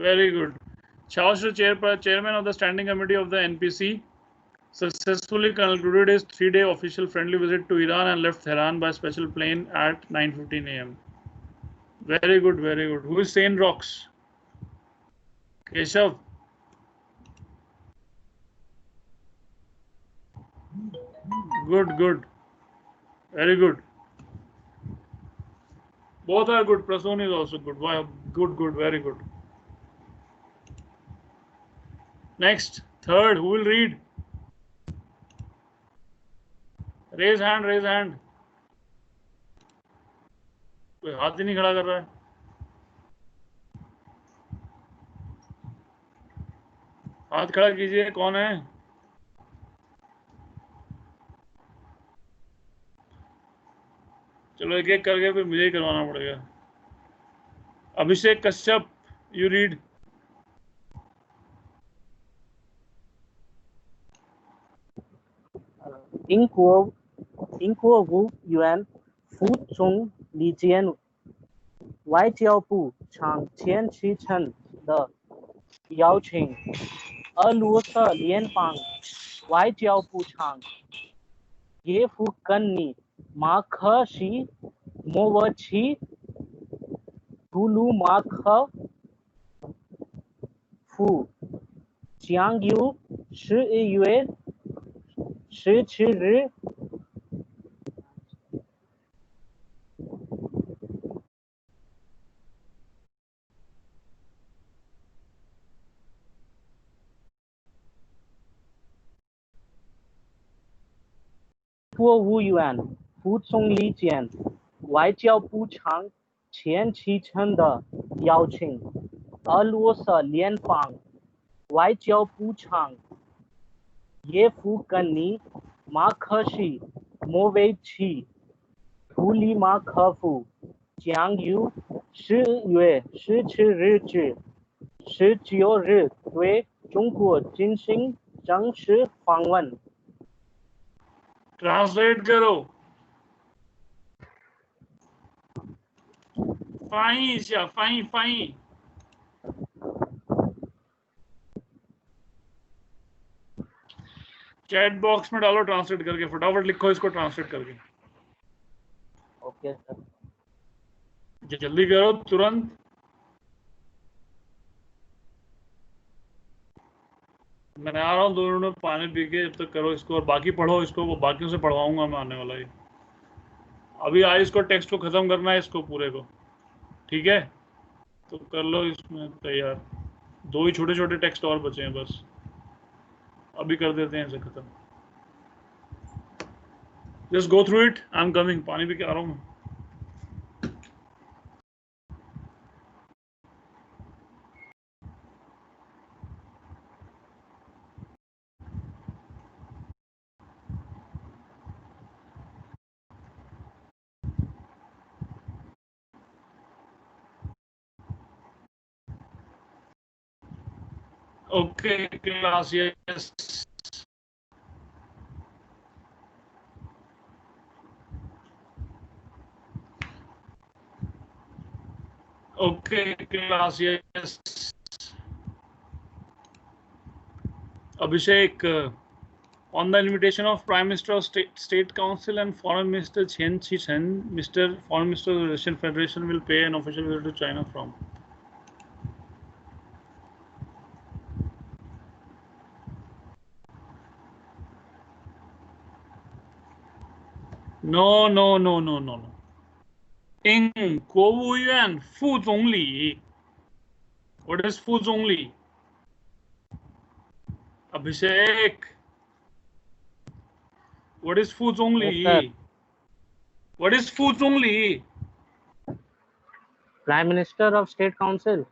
Very good. Chao Shi, chairman of the standing committee of the NPC, successfully concluded his 3-day official friendly visit to Iran and left Tehran by special plane at 9:15 a.m. Very good, very good. Who is Saint Rocks? Keshav. Good, good. Very good. Both are good. Prasoon is also good. Wow. Good, good. Very good. Next, third. Who will read? Raise hand, raise hand. कोई हाथ ही नहीं खड़ा कर रहा है. हाथ खड़ा कीजिए. कौन है? चलो एक एक करके फिर मुझे ही करवाना पड़ेगा. अभिषेक कश्यप, यू रीड.英国务院副总理兼外交部长前启程的邀请，俄罗斯联邦外交部长耶夫根尼马克西莫维奇图鲁马科夫将于11月17日国务院副总理兼外交部长前启程的邀请，俄罗斯联邦外交部长耶夫根尼马克西莫维奇图里马科夫将于10月17日至19日对中国进行正式访问。ट्रांसलेट करो. 翻译一下，翻译。चैट बॉक्स में डालो ट्रांसलेट करके. फटाफट लिखो इसको ट्रांसलेट करके. Okay sir. जल्दी करो तुरंत. मैं आ रहा हूँ 2 मिनट में पानी पी के. जब तक करो इसको और बाकी पढ़ो इसको. वो बाकियों से पढ़वाऊंगा मैं आने वाला ही. अभी आज इसको टेक्स्ट को खत्म करना है इसको पूरे को. ठीक है तो कर लो इसमें तैयार. 2 ही छोटे छोटे टेक्स्ट और बचे हैं बस. अभी कर देते हैं इसे खत्म. Just go through it. I am coming. पानी पी के आ रहा हूँ. Okay, class, yes. Okay, class, yes. Abhishek, on the invitation of Prime Minister of State Council and Foreign Minister Chen Qi-chen, Mr. Foreign Minister of the Russian Federation will pay an official visit to China from. No. 应国务院副总理. What is 副总理? Abhishek. What is 副总理? Yes, What is 副总理? Prime Minister of State Council.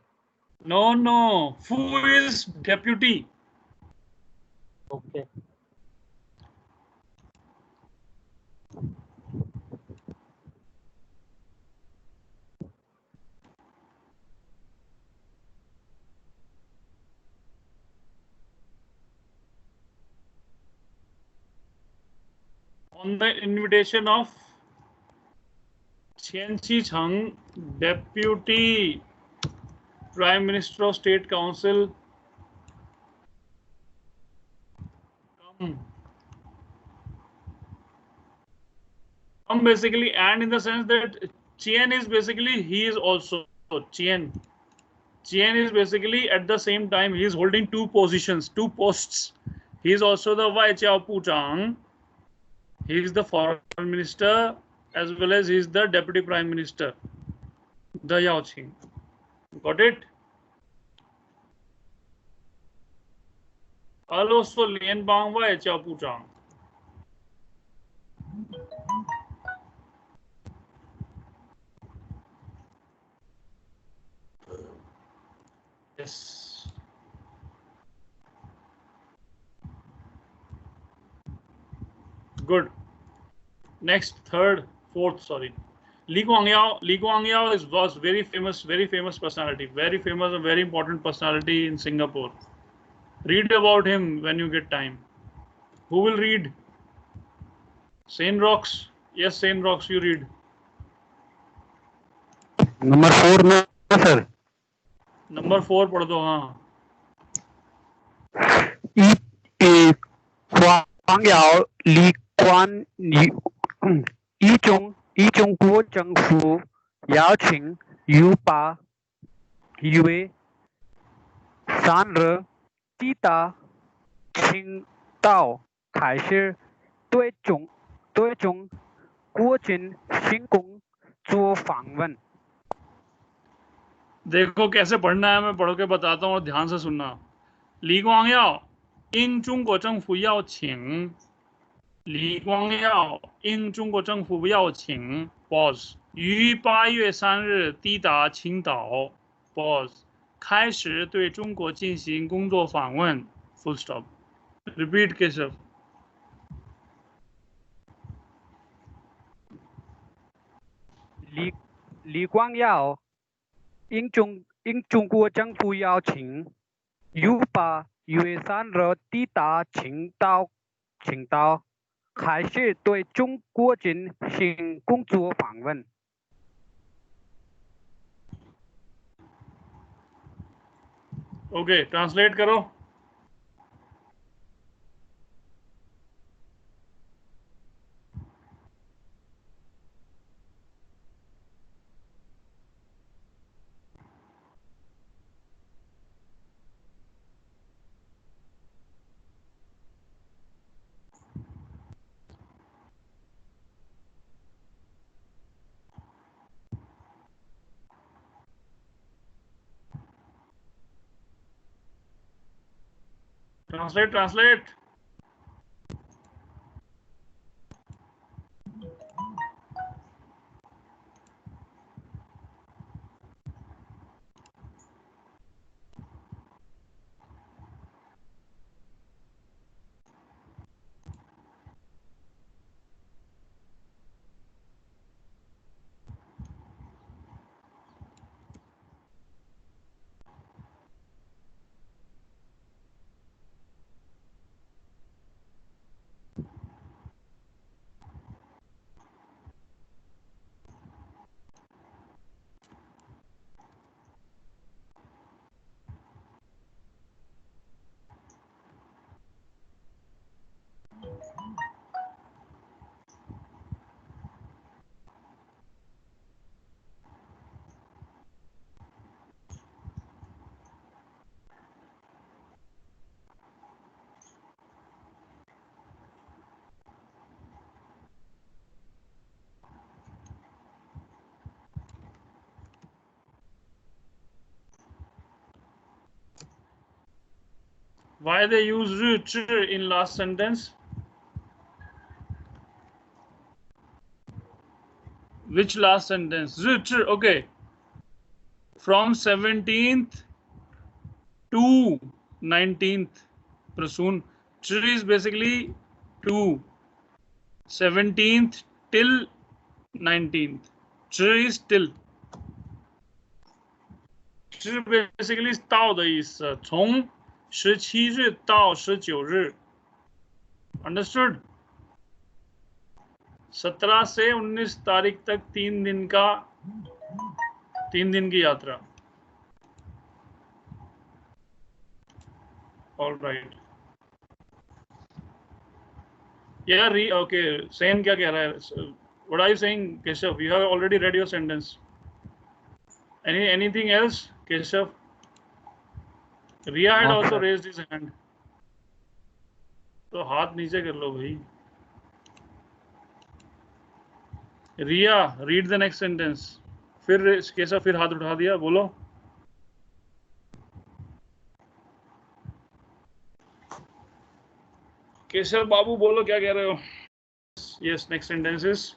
No. Fu is deputy. Okay. On the invitation of Chen Qi-cheng, deputy Prime Minister of State Council. Basically, and in the sense that Chien is basically, he is also Chien. Chien is basically at the same time he is holding two positions, two posts. He is also the Waijiao Puchang. He is the foreign minister as well as he is the deputy prime minister. The Yao Qing. Got it? Also Lianbang Waijiao Puchang. Yes. Good. Next, third, fourth, sorry. Li Guangyao was very famous personality, very famous and very important personality in Singapore. Read about him when you get time. Who will read? Saint Rocks. Yes, Saint Rocks, you read. Number 4 ना sir. Number 4 पढ़ दो हाँ. Guangyao Li Guan Yu 一中国政府邀请100位3日抵达青岛，开始对中国军新工作访问。 देखो कैसे पढ़ना है, मैं पढ़ के बताता हूँ और ध्यान से सुनना. 李光耀应中国政府邀请 李光耀应中国政府邀请 pause 于8月3日抵达青岛 pause 开始对中国进行工作访问 full stop. Repeat Keshav. 李光耀应中国政府邀请，100月3日抵达青岛，开始对中国进行工作访问。 okay, translate करो. Translate. Why they use 日志 in last sentence? Which last sentence? 日志, okay. From 17th to 19th. Prasoon. 志 is basically 2. 17th till 19th. 志 is till. 志 basically is 到的意思，从17日到19日 Understood? 17 से 19 तारीख तक 3 दिन की यात्रा. All right. Yeah, okay. Sain क्या कह रहा है? What are you saying, Keshav? You have already read your sentence. Anything else, Keshav? Ria had No, also sir. raised his hand. तो हाथ नीचे कर लो भाई. Ria, read the next sentence. फिर केशव फिर हाथ उठा दिया, बोलो. केशव बाबू बोलो क्या कह रहे हो? Yes, next sentence is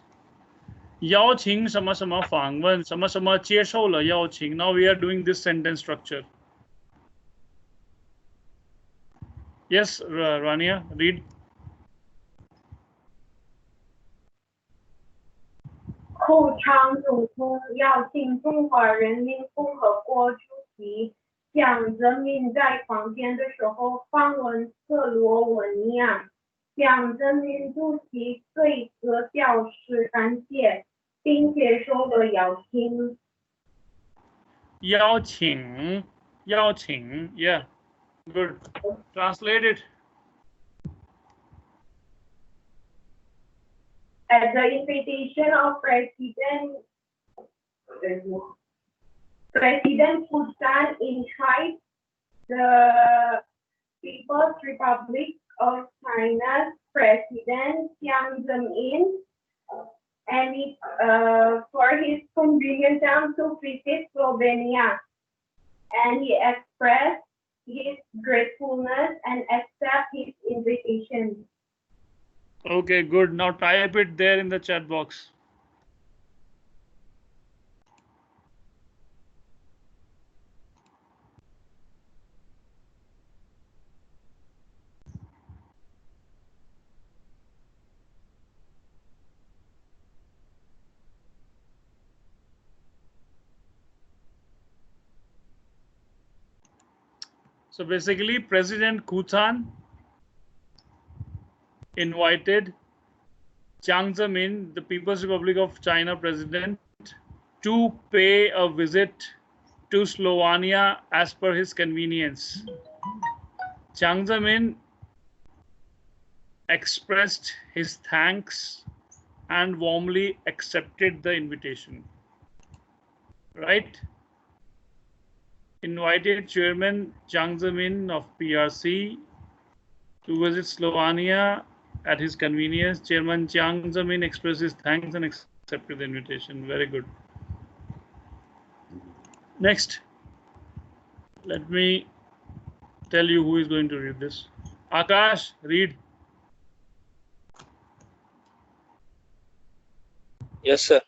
邀请什么什么访问什么什么接受了邀请. Now we are doing this sentence structure. Yes, Rania, read. 库昌总统邀请中华人民共和国主席江泽民在访边的时候访问斯洛文尼亚。江泽民主席对此表示感谢，并接受了邀请。邀请 yeah, good. Translate it. At the invitation of President Bhutan invite the People's Republic of China's President Jiang Zemin and for his convenient time to visit Slovenia, and he expressed his gratefulness and accept his invitation. Okay, good. Now type it there in the chat box. So basically, President Bhutan invited Jiang Zemin, the People's Republic of China president, to pay a visit to Slovenia as per his convenience. Jiang Zemin expressed his thanks and warmly accepted the invitation. Right? Invited Chairman Jiang Zemin of PRC to visit Slovenia at his convenience. Chairman Jiang Zemin expressed his thanks and accepted the invitation. Very good. Next, let me tell you who is going to read this. Akash, read. Yes, sir.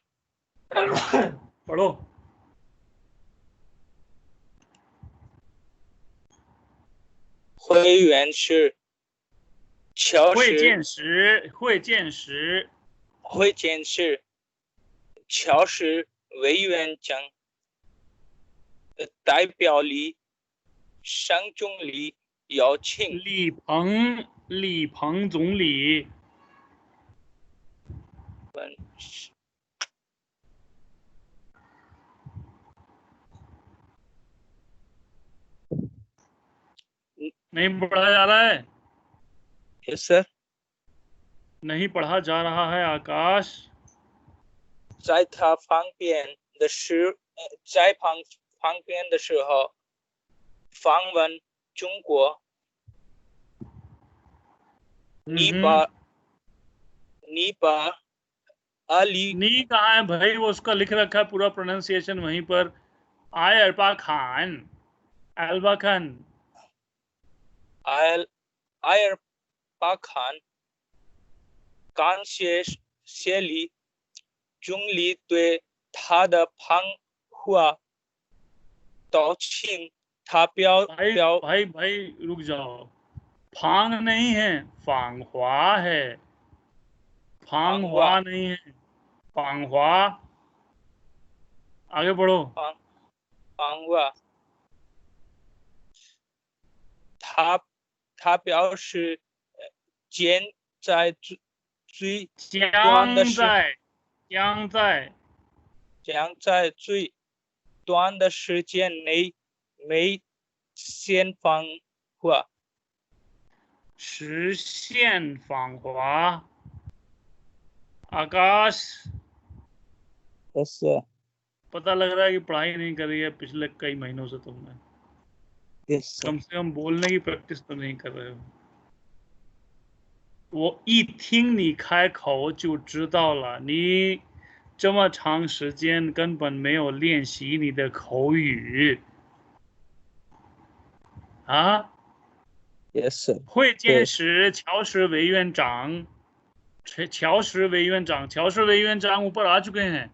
पढ़ो. 会员是乔会见什乔什委员长代表李上总理邀请李鹏总理नहीं पढ़ा जा रहा है. Yes, sir. नहीं पढ़ा जा रहा है आकाश. 在他方便的时候访问中国。你कहाँ है भाई? वो उसका लिख रखा है पूरा प्रोनाउंसिएशन वहीं पर. अल्बा खान感谢李总理对他的访华道歉。他表भाई रुक जाओ. फांग नहीं है, फांगहुआ है. फांगहुआ नहीं है, फांगहुआ. आगे बढ़ो. 访华他表示将在最短的时间内先访华。实现访华 आकाश यस सर पता लग रहा है कि पढ़ाई नहीं करी है पिछले कई महीनों से तुमने यस सर कम से कम बोलने की प्रैक्टिस तो नहीं कर रहे हो 我一听你开口就知道了，你这么长时间根本没有练习你的口语啊！ यस सर 会见时，乔什委员长，乔什委员长ऊपर आ चुके हैं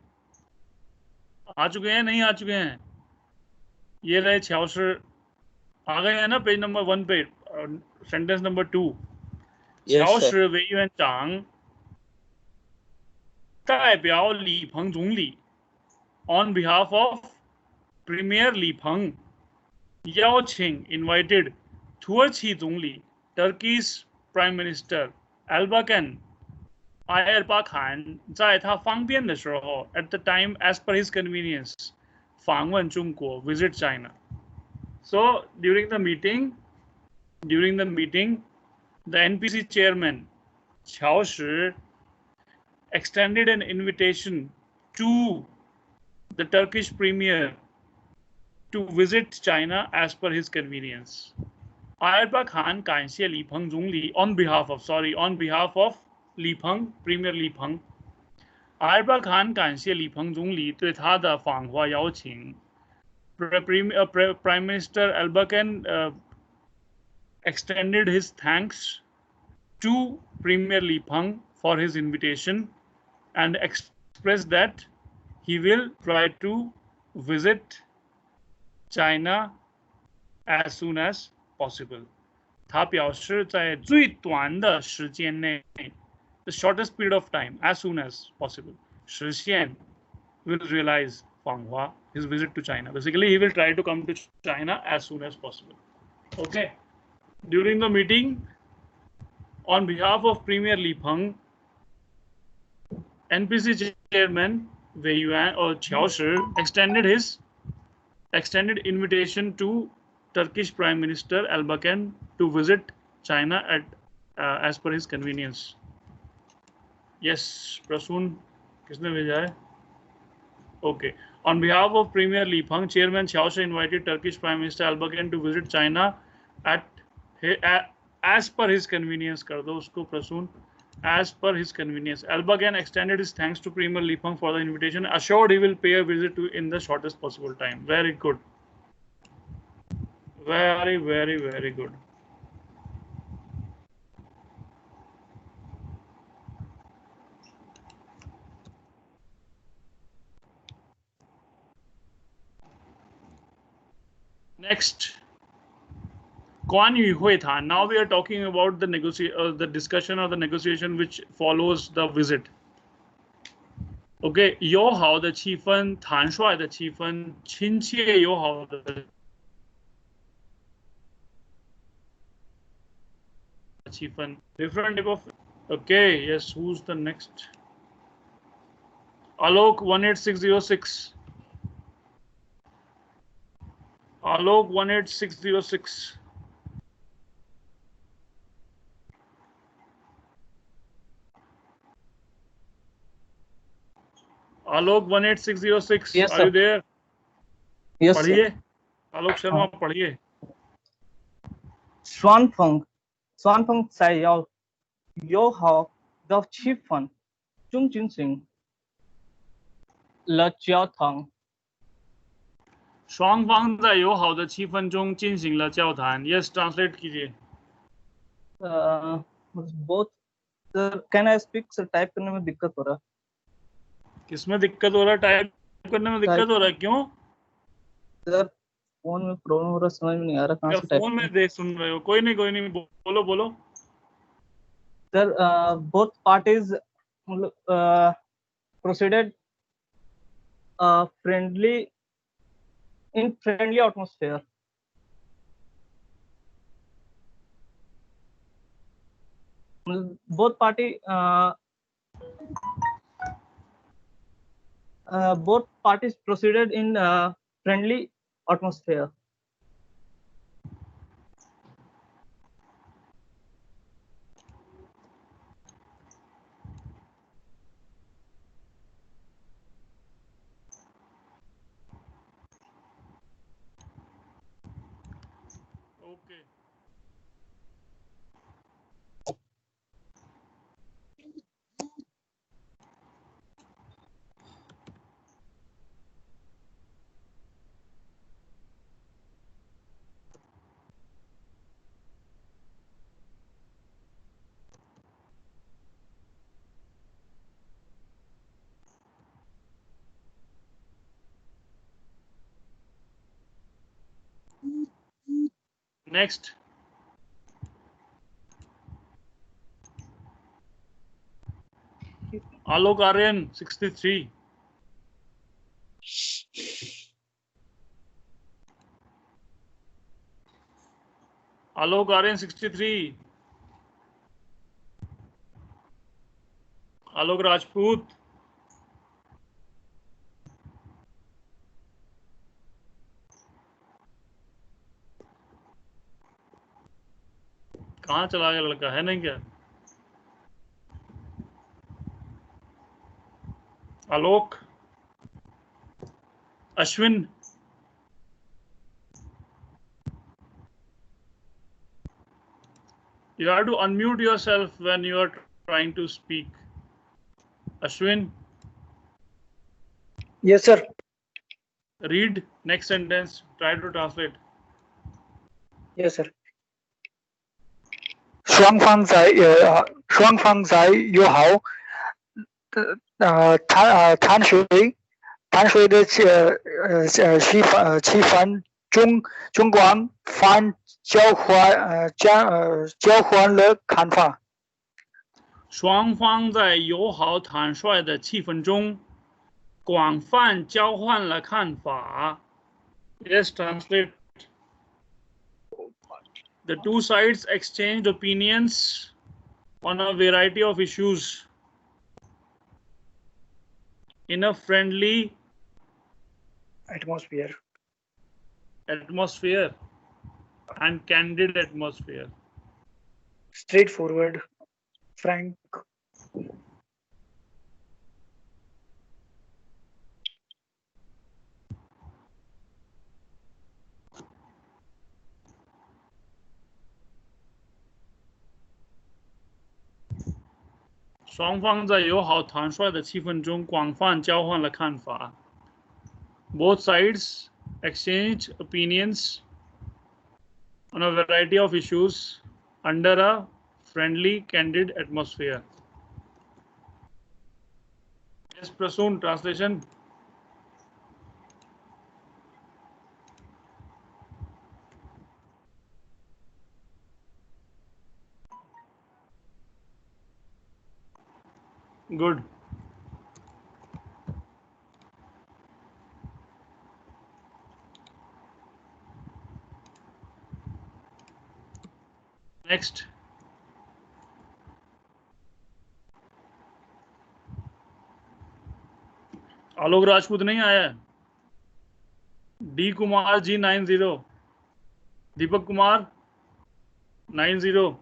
नहीं आ चुके हैं ये रहे乔什 आ गए हैं ना पेज नंबर 1 पे sentence number 2乔什委员长代表李鹏总理 on behalf of Premier 李鹏邀请 invited 土耳其总理 Turkey's Prime Minister Erbakan 埃尔巴坎在他方便的时候 at the time as per his convenience 访问中国 visit China. So during the meeting the NPC chairman Qiao Shi extended an invitation to the Turkish premier to visit China as per his convenience. Erbakan 感谢李鹏总理 on behalf of 李鹏 Premier 李鹏 Erbakan 感谢李鹏总理对他的访华邀请 Prime Minister Erbakan extended his thanks to Premier Li Peng for his invitation and expressed that he will try to visit China as soon as possible. 他表示在最短的时间内 the shortest period of time, as soon as possible, 实现 will realize 访华 his visit to China. Basically, he will try to come to China as soon as possible. Okay. During the meeting, on behalf of Premier Li Peng, NPC chairman Wei Yuan or Qiao Shi extended invitation to Turkish Prime Minister Erbakan to visit China at as per his convenience. Yes, Prasoon, किसने भेजा है? Okay. On behalf of Premier Li Peng, Chairman Qiao Shi invited Turkish Prime Minister Erbakan to visit China as per his convenience. कर दो उसको Prasoon. As per his convenience. Erbakan extended his thanks to Premier Li Peng for the invitation, assured he will pay a visit to in the shortest possible time. Very good. Very, very, very good. Next, 关于会谈. Now we are talking about the discussion or the negotiation which follows the visit. Okay, 友好的气氛，坦率的气氛，亲切友好的气氛 different type of. Okay, yes, who's the next? Alok 18606. Alok 18606. Alok 18606. Yes, Are sir. you there? Yes, पढ़िए. sir. Alok Sharma पढ़िए. 双方在友好的气氛中进行了交谈。双方在友好的气氛中进行了交谈. Yes, translate कीजिए. both sir, can I speak sir? Type करने में दिक्कत हो रहा है. किसमें दिक्कत हो रहा है? टाइप करने में दिक्कत हो रहा है, क्यों? सर फोन में प्रॉब्लम हो रहा है, समझ में नहीं आ रहा कहाँ से टाइप. फोन में देख सुन रहे हो? कोई नहीं, बोलो. Sir both parties proceeded friendly atmosphere. Both parties proceeded in friendly atmosphere. Okay. Next. Alok Aryan, 63. Alok Aryan, 63. Alok Rajput. कहाँ चला गया लड़का, है नहीं क्या? आलोक, Ashwin, you have to unmute yourself when you are trying to speak. Ashwin. Yes, sir. Read next sentence. Try to translate. Yes, sir. 双方在友好谈水的气氛中广泛交换了看法。双方在友好坦率的气氛中广泛交换了看法。Yes, translate. The two sides exchanged opinions on a variety of issues in a friendly atmosphere and candid atmosphere. Straightforward, frank. Both sides exchanged opinions on a variety of issues under a friendly, candid atmosphere. Yes, Prasoon, translation. Good. Next. आलोक राजपूत नहीं आया है. D Kumar ji 90. Deepak Kumar 90.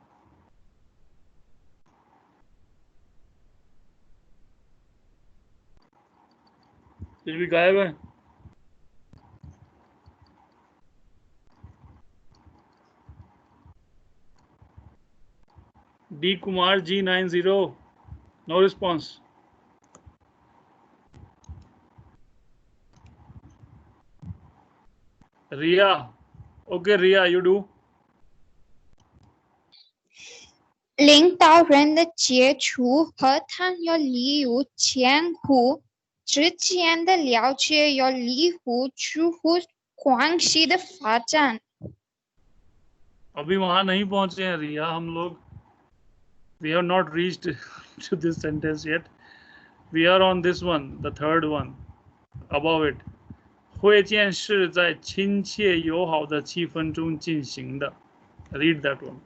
फिर भी गायब है. D Kumar G90. No response. Ria. Okay, Ria, you do. 领导人的接触和谈有利于相互之间的了解，有利于诸互关系的发展。अभी वहां नहीं पहुंचे हैं रिया हम लोग. We have not reached to this sentence yet. We are on this one, the third one, above it. 会见是在亲切友好的气氛中进行的. Read that one.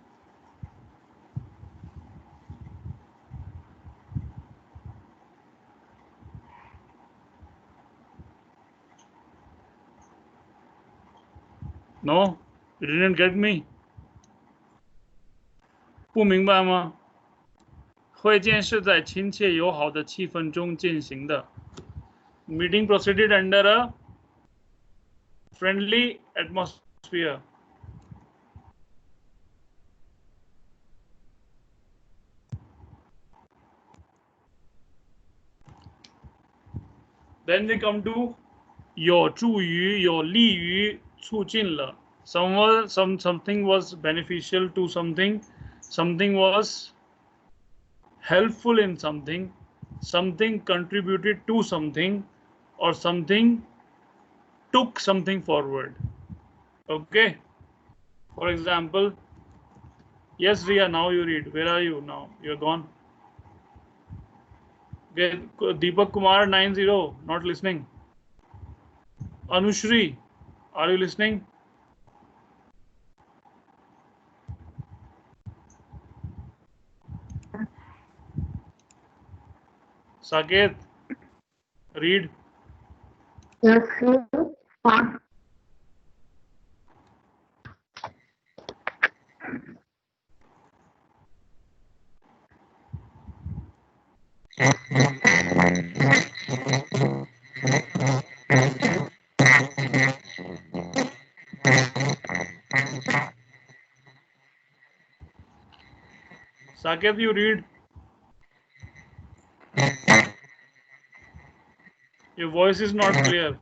No, you didn't get me. 不明白吗？会见是在亲切友好的气氛中进行的。Meeting proceeded under a friendly atmosphere. Then we come to 有助于有利于促进了 something was beneficial to something was helpful in something contributed to something, or something took something forward. Okay, for example, yes Ria, now you read. Where are you now? You're gone. Okay, Deepak Kumar 90 not listening. Anushri, are you listening? Saket, read. Yes, sir. Saket, you read. Your voice is not clear.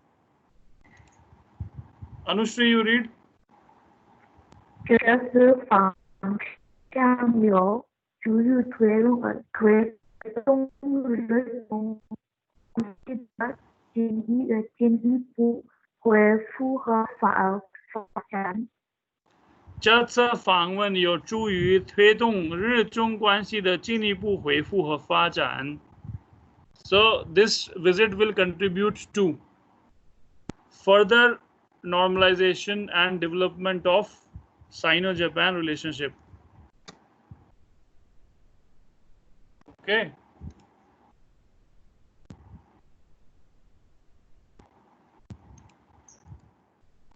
Anushri, you read. 这是方向有逐日推动日中的进一步恢复和发展。这次访问有助于推动日中关系的进一步恢复和发展。So this visit will contribute to further normalization and development of Sino-Japan relationship. Okay.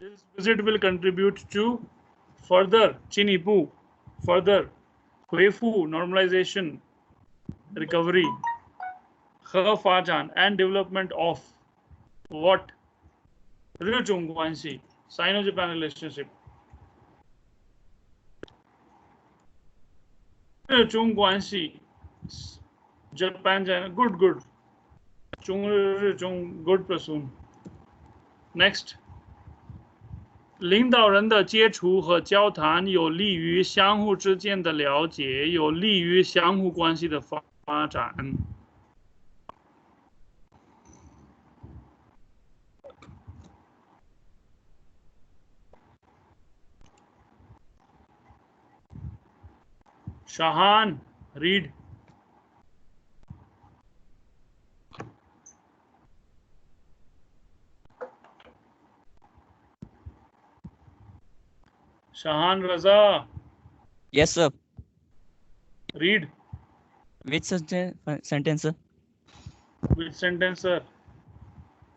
This visit will contribute to further恢复 normalization, recovery, 和发展 and development of what? 日中关系 Sino-Japan relationship. 日中关系 Japan China good 中日中 good person. Next, 领导人的接触和交谈有利于相互之间的了解，有利于相互关系的发展。Shahan, read. Shahan Raza. Yes, sir. Read. Which sentence, sir? Which sentence, sir?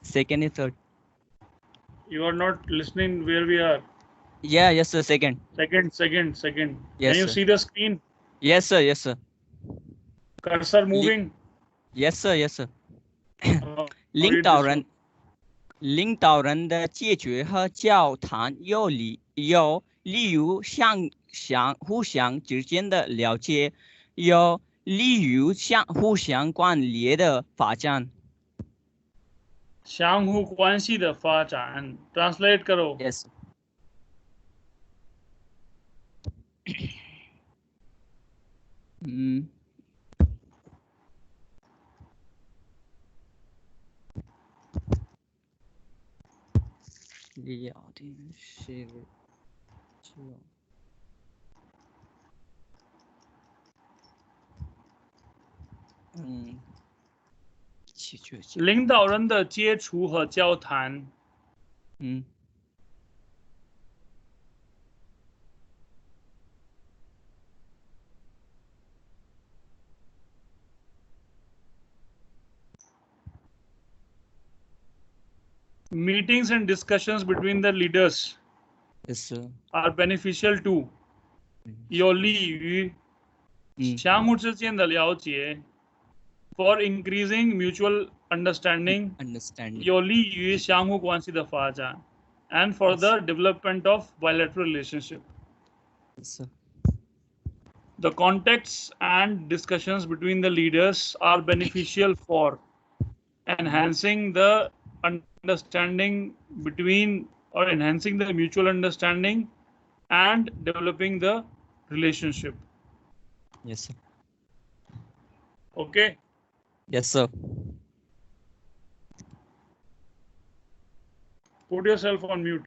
Second and third. You are not listening where we are. Yeah, yes, sir. Second. Second. Yes, Can you sir. see the screen? Yes, sir. Cursor moving? Yes, sir. 哦领导人的解决和交谈有利于互相之间的了解，有利于互相关联的发展。相互关系的发展 translate करो. Yes. Mm. 领导人的接触和交谈 Meetings and discussions between the leaders Yes, sir. are beneficial to 有利于相互之间的了解 for increasing mutual understanding 有利于相互关系的发展 and for the development of bilateral relationship. Yes, sir. The contacts and discussions between the leaders are beneficial for enhancing the understanding between, or enhancing the mutual understanding and developing the relationship. Yes, sir. Okay. Yes, sir. Put yourself on mute.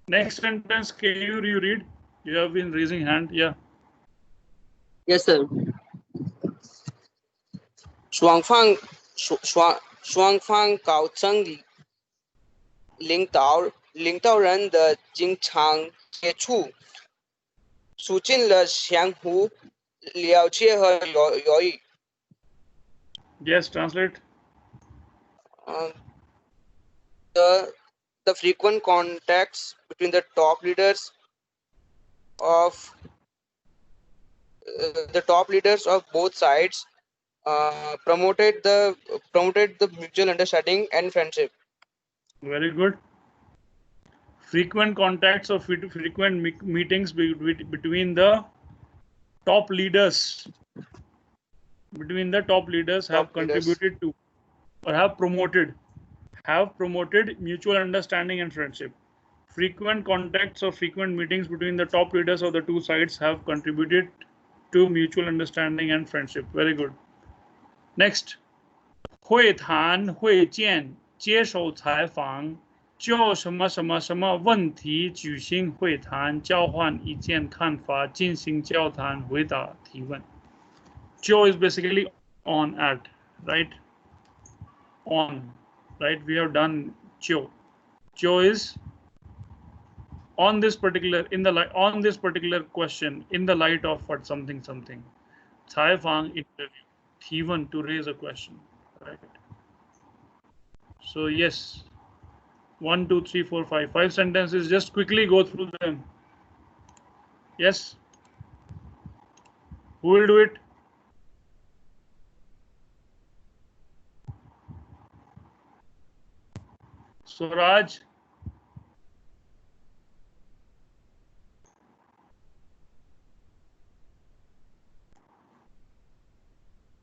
Next sentence, can you read? You have been raising hand. Yeah. Yes, sir. 双方高层领导人的经常接触，促进了相互了解和友谊。Yes, translate. The frequent contacts between the top leaders of both sides promoted the mutual understanding and friendship. Very good. Frequent contacts or frequent meetings between the top leaders. Have contributed to, or have promoted mutual understanding and friendship. Frequent contacts or frequent meetings between the top leaders of the two sides have contributed to mutual understanding and friendship. Very good. Next. 会谈会见接受采访就什么什么什么问题举行会谈交换意见看法进行交谈回答提问 Joe is basically on at, right? On, right? We have done Joe. Joe is on this particular, on this particular question in the light of what something. 采访 interview. 提问 to raise a question, right? So yes, 1, 2, 3, 4, 5 sentences. Just quickly go through them. Yes. Who will do it? Swaraj.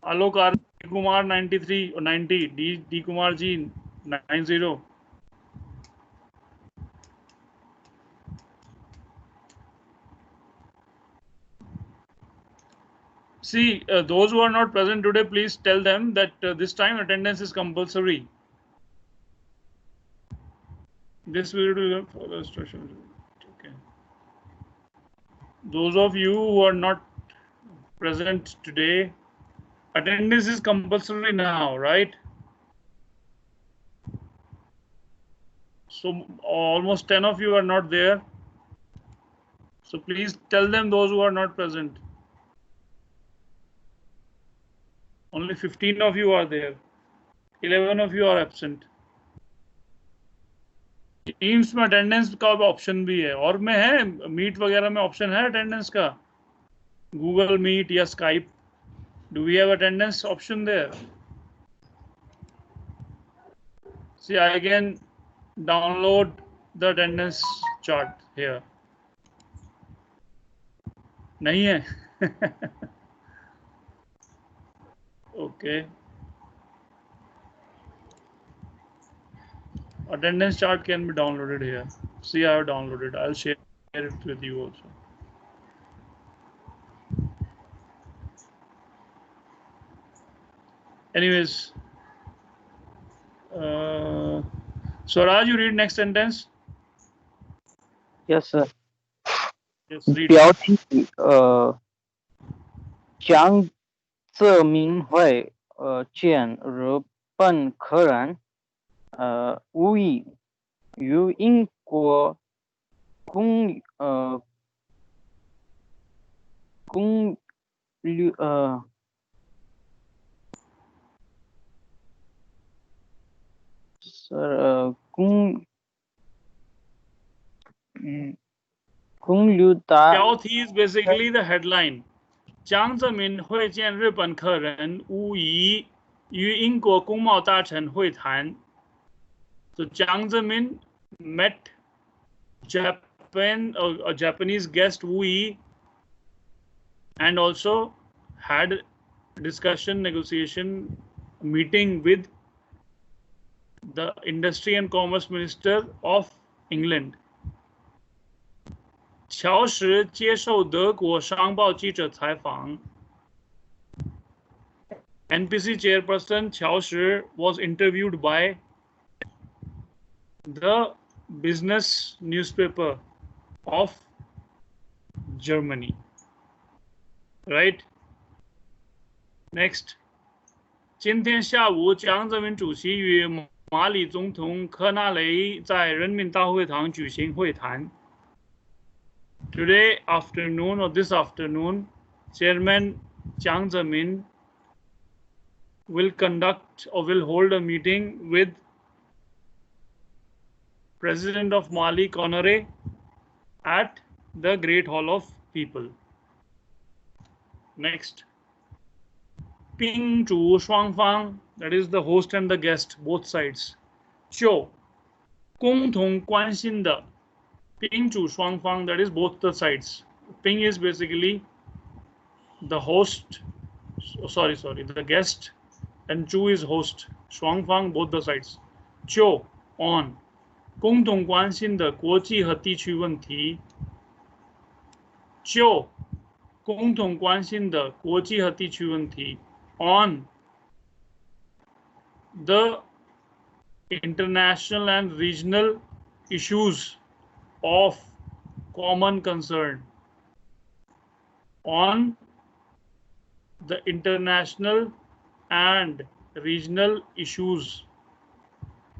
Alok R. Kumar 93 or 90. D Kumar Ji 90. See, those who are not present today, please tell them that this time attendance is compulsory. This will do for the instruction. Okay. Those of you who are not present today, attendance is compulsory now, right? So almost 10 of you are not there. So please tell them, those who are not present. Only 15 of you are there. 11 of you are absent. Teams में attendance का option भी है और में है meet वगैरह में option है अटेंडेंस का गूगल मीट या Skype do we have attendance option there see I can download the attendance chart here नहीं है okay Attendance chart can be downloaded here. See, I have downloaded. I'll share it with you also. Anyways, Swaraj, you read next sentence. Yes, sir. Yes, read. 标题将这名会见日本客人无意与英国公旅公旅达 Pyauthi is basically the headline. 江泽民会见日本客人无疑与英国公贸大臣会谈 So Jiang Zemin met a Japanese guest Wu Yi and also had discussion, negotiation, meeting with the Industry and Commerce Minister of England. 乔什接受德国商报记者采访。NPC chairperson 乔什 was interviewed by the business newspaper of Germany. Right? Next. 今天下午，江泽民主席与马里总统科纳雷在人民大会堂举行会谈。Today afternoon or this afternoon, Chairman Jiang Zemin will conduct or will hold a meeting with President of Mali Conore at the Great Hall of People. Next. 宾主双方 that is the host and the guest, both sides. 就共同关心的宾主双方 that is both the sides. Ping is basically the host, the guest, and Chu is host. 双方 both the sides. 就 on 共同关心的国际和地区问题。就共同关心的国际和地区问题。On the international and regional issues of common concern. On the international and regional issues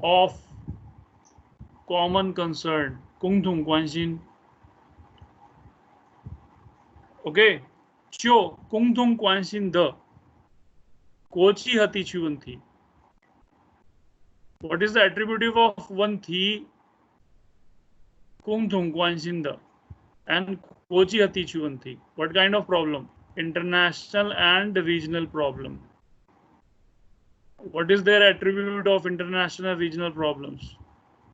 of common concern. 共同关心。OK， 就共同关心的国际和地区问题。What is the attributive of 问题？共同关心的 and 国际和地区问题。What kind of problem? International and regional problem. What is their attribute of international and regional problems?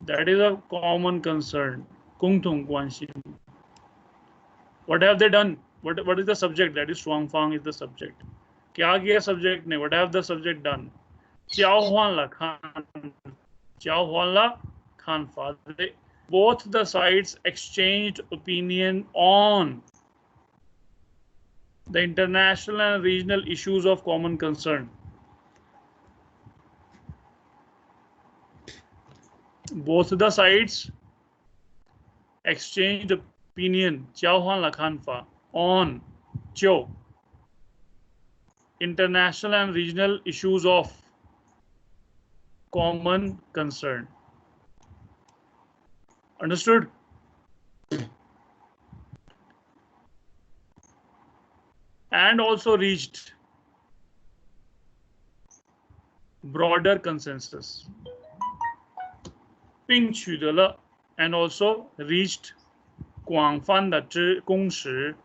That is a common concern. 共同关心。What have they done? What is the subject? That is 双方 is the subject. क्या किया subject ने? What have the subject done? 交换了看法。Both the sides exchanged opinion on the international and regional issues of common concern. Both the sides exchanged opinion 交换了看法 on 就 international and regional issues of common concern. Understood? And also reached broader consensus. 并取得了 and also reached 广泛的共识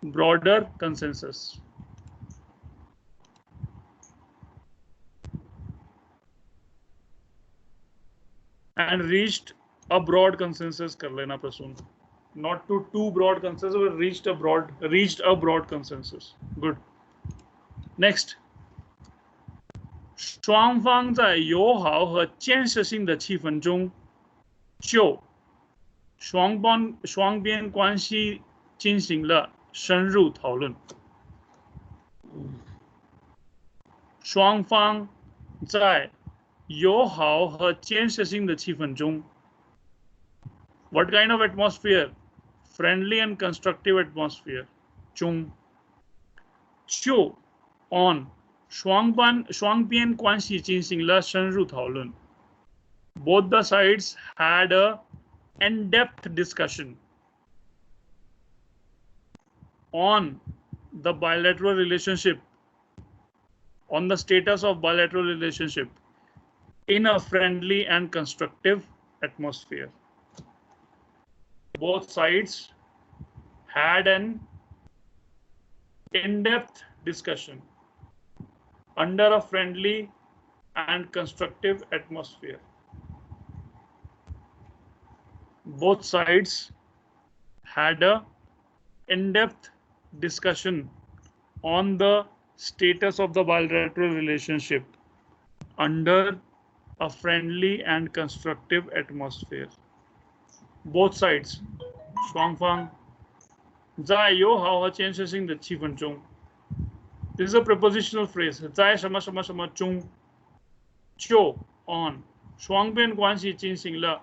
broader consensus. And reached a broad consensus कर लेना Prasoon. Not to too broad consensus, but reached a broad consensus. Good. Next. 双方在友好和建设性的气氛中，就双边关系进行了深入讨论。双方在友好和建设性的气氛中 What kind of atmosphere? Friendly and constructive atmosphere. 中就 on 双边关系进行了深入讨论。Both the sides had a in-depth discussion on the bilateral relationship, on the status of bilateral relationship in a friendly and constructive atmosphere. Both sides had an in-depth discussion under a friendly and constructive atmosphere. Both sides had a in-depth discussion on the status of the bilateral relationship under a friendly and constructive atmosphere. Both sides, 双方在友好和建设性的气氛中。This is a prepositional phrase. 在什么什么什么中，就 on 双边关系进行了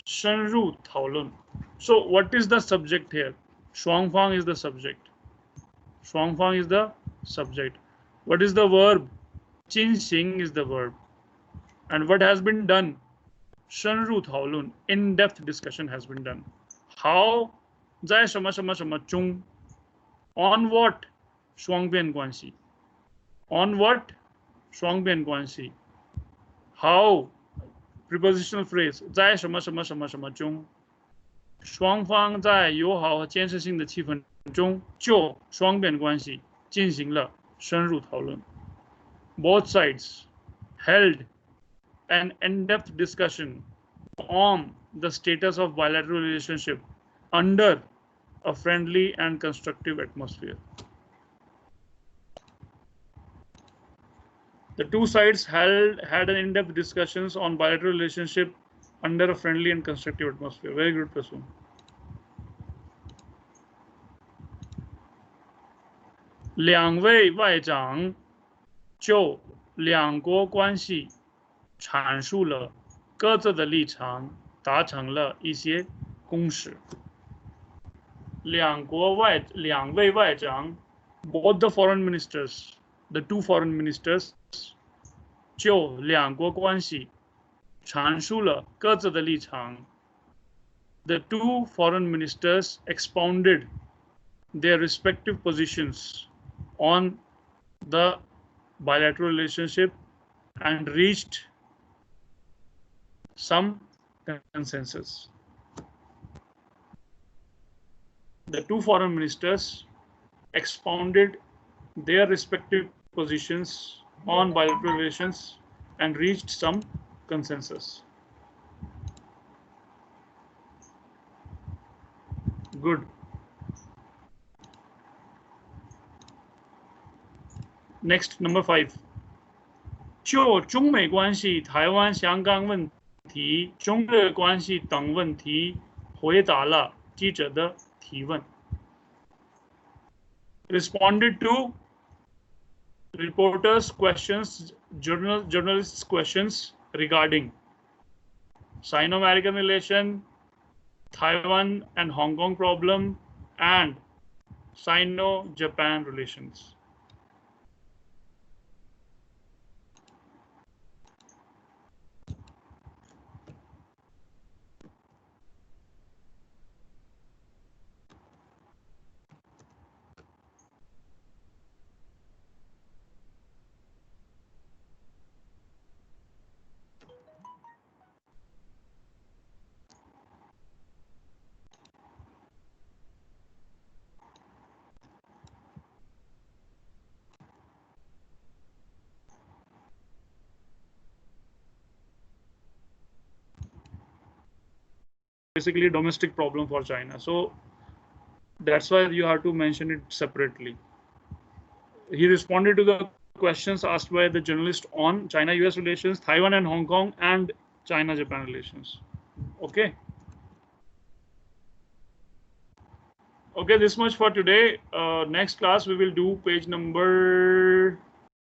深入讨论。So what is the subject here? 双方 is the subject. 双方 is the subject. What is the verb? 进行 is the verb. And what has been done? 深入讨论 in-depth discussion has been done. How? 在什么什么什么中 on what? 双边关系 on what? 双边关系 how? Prepositional phrase 在什么什么什么什么中双方在友好和建设性的气氛中就双边关系进行了深入讨论 Both sides held an in-depth discussion on the status of bilateral relationship under a friendly and constructive atmosphere. The two sides had an in-depth discussions on bilateral relationship under a friendly and constructive atmosphere. Very good, Prasoon. 两位外长就两国关系阐述了各自的立场，达成了一些共识。两位外长 both the foreign ministers, the two foreign ministers 就两国关系阐述了各自的立场。The two foreign ministers expounded their respective positions on the bilateral relationship and reached some consensus. The two foreign ministers expounded their respective positions on bilateral relations and reached some consensus. Good. Next, number 5. 就中美关系、台湾、香港问题、中日关系等问题回答了记者的提问。Responded to reporters' questions, journalists' questions regarding Sino-American relation, Taiwan and Hong Kong problem, and Sino-Japan relations. Basically, domestic problem for China. So that's why you have to mention it separately. He responded to the questions asked by the journalist on China-US relations, Taiwan and Hong Kong, and China-Japan relations. Okay. Okay, this much for today. Next class we will do page number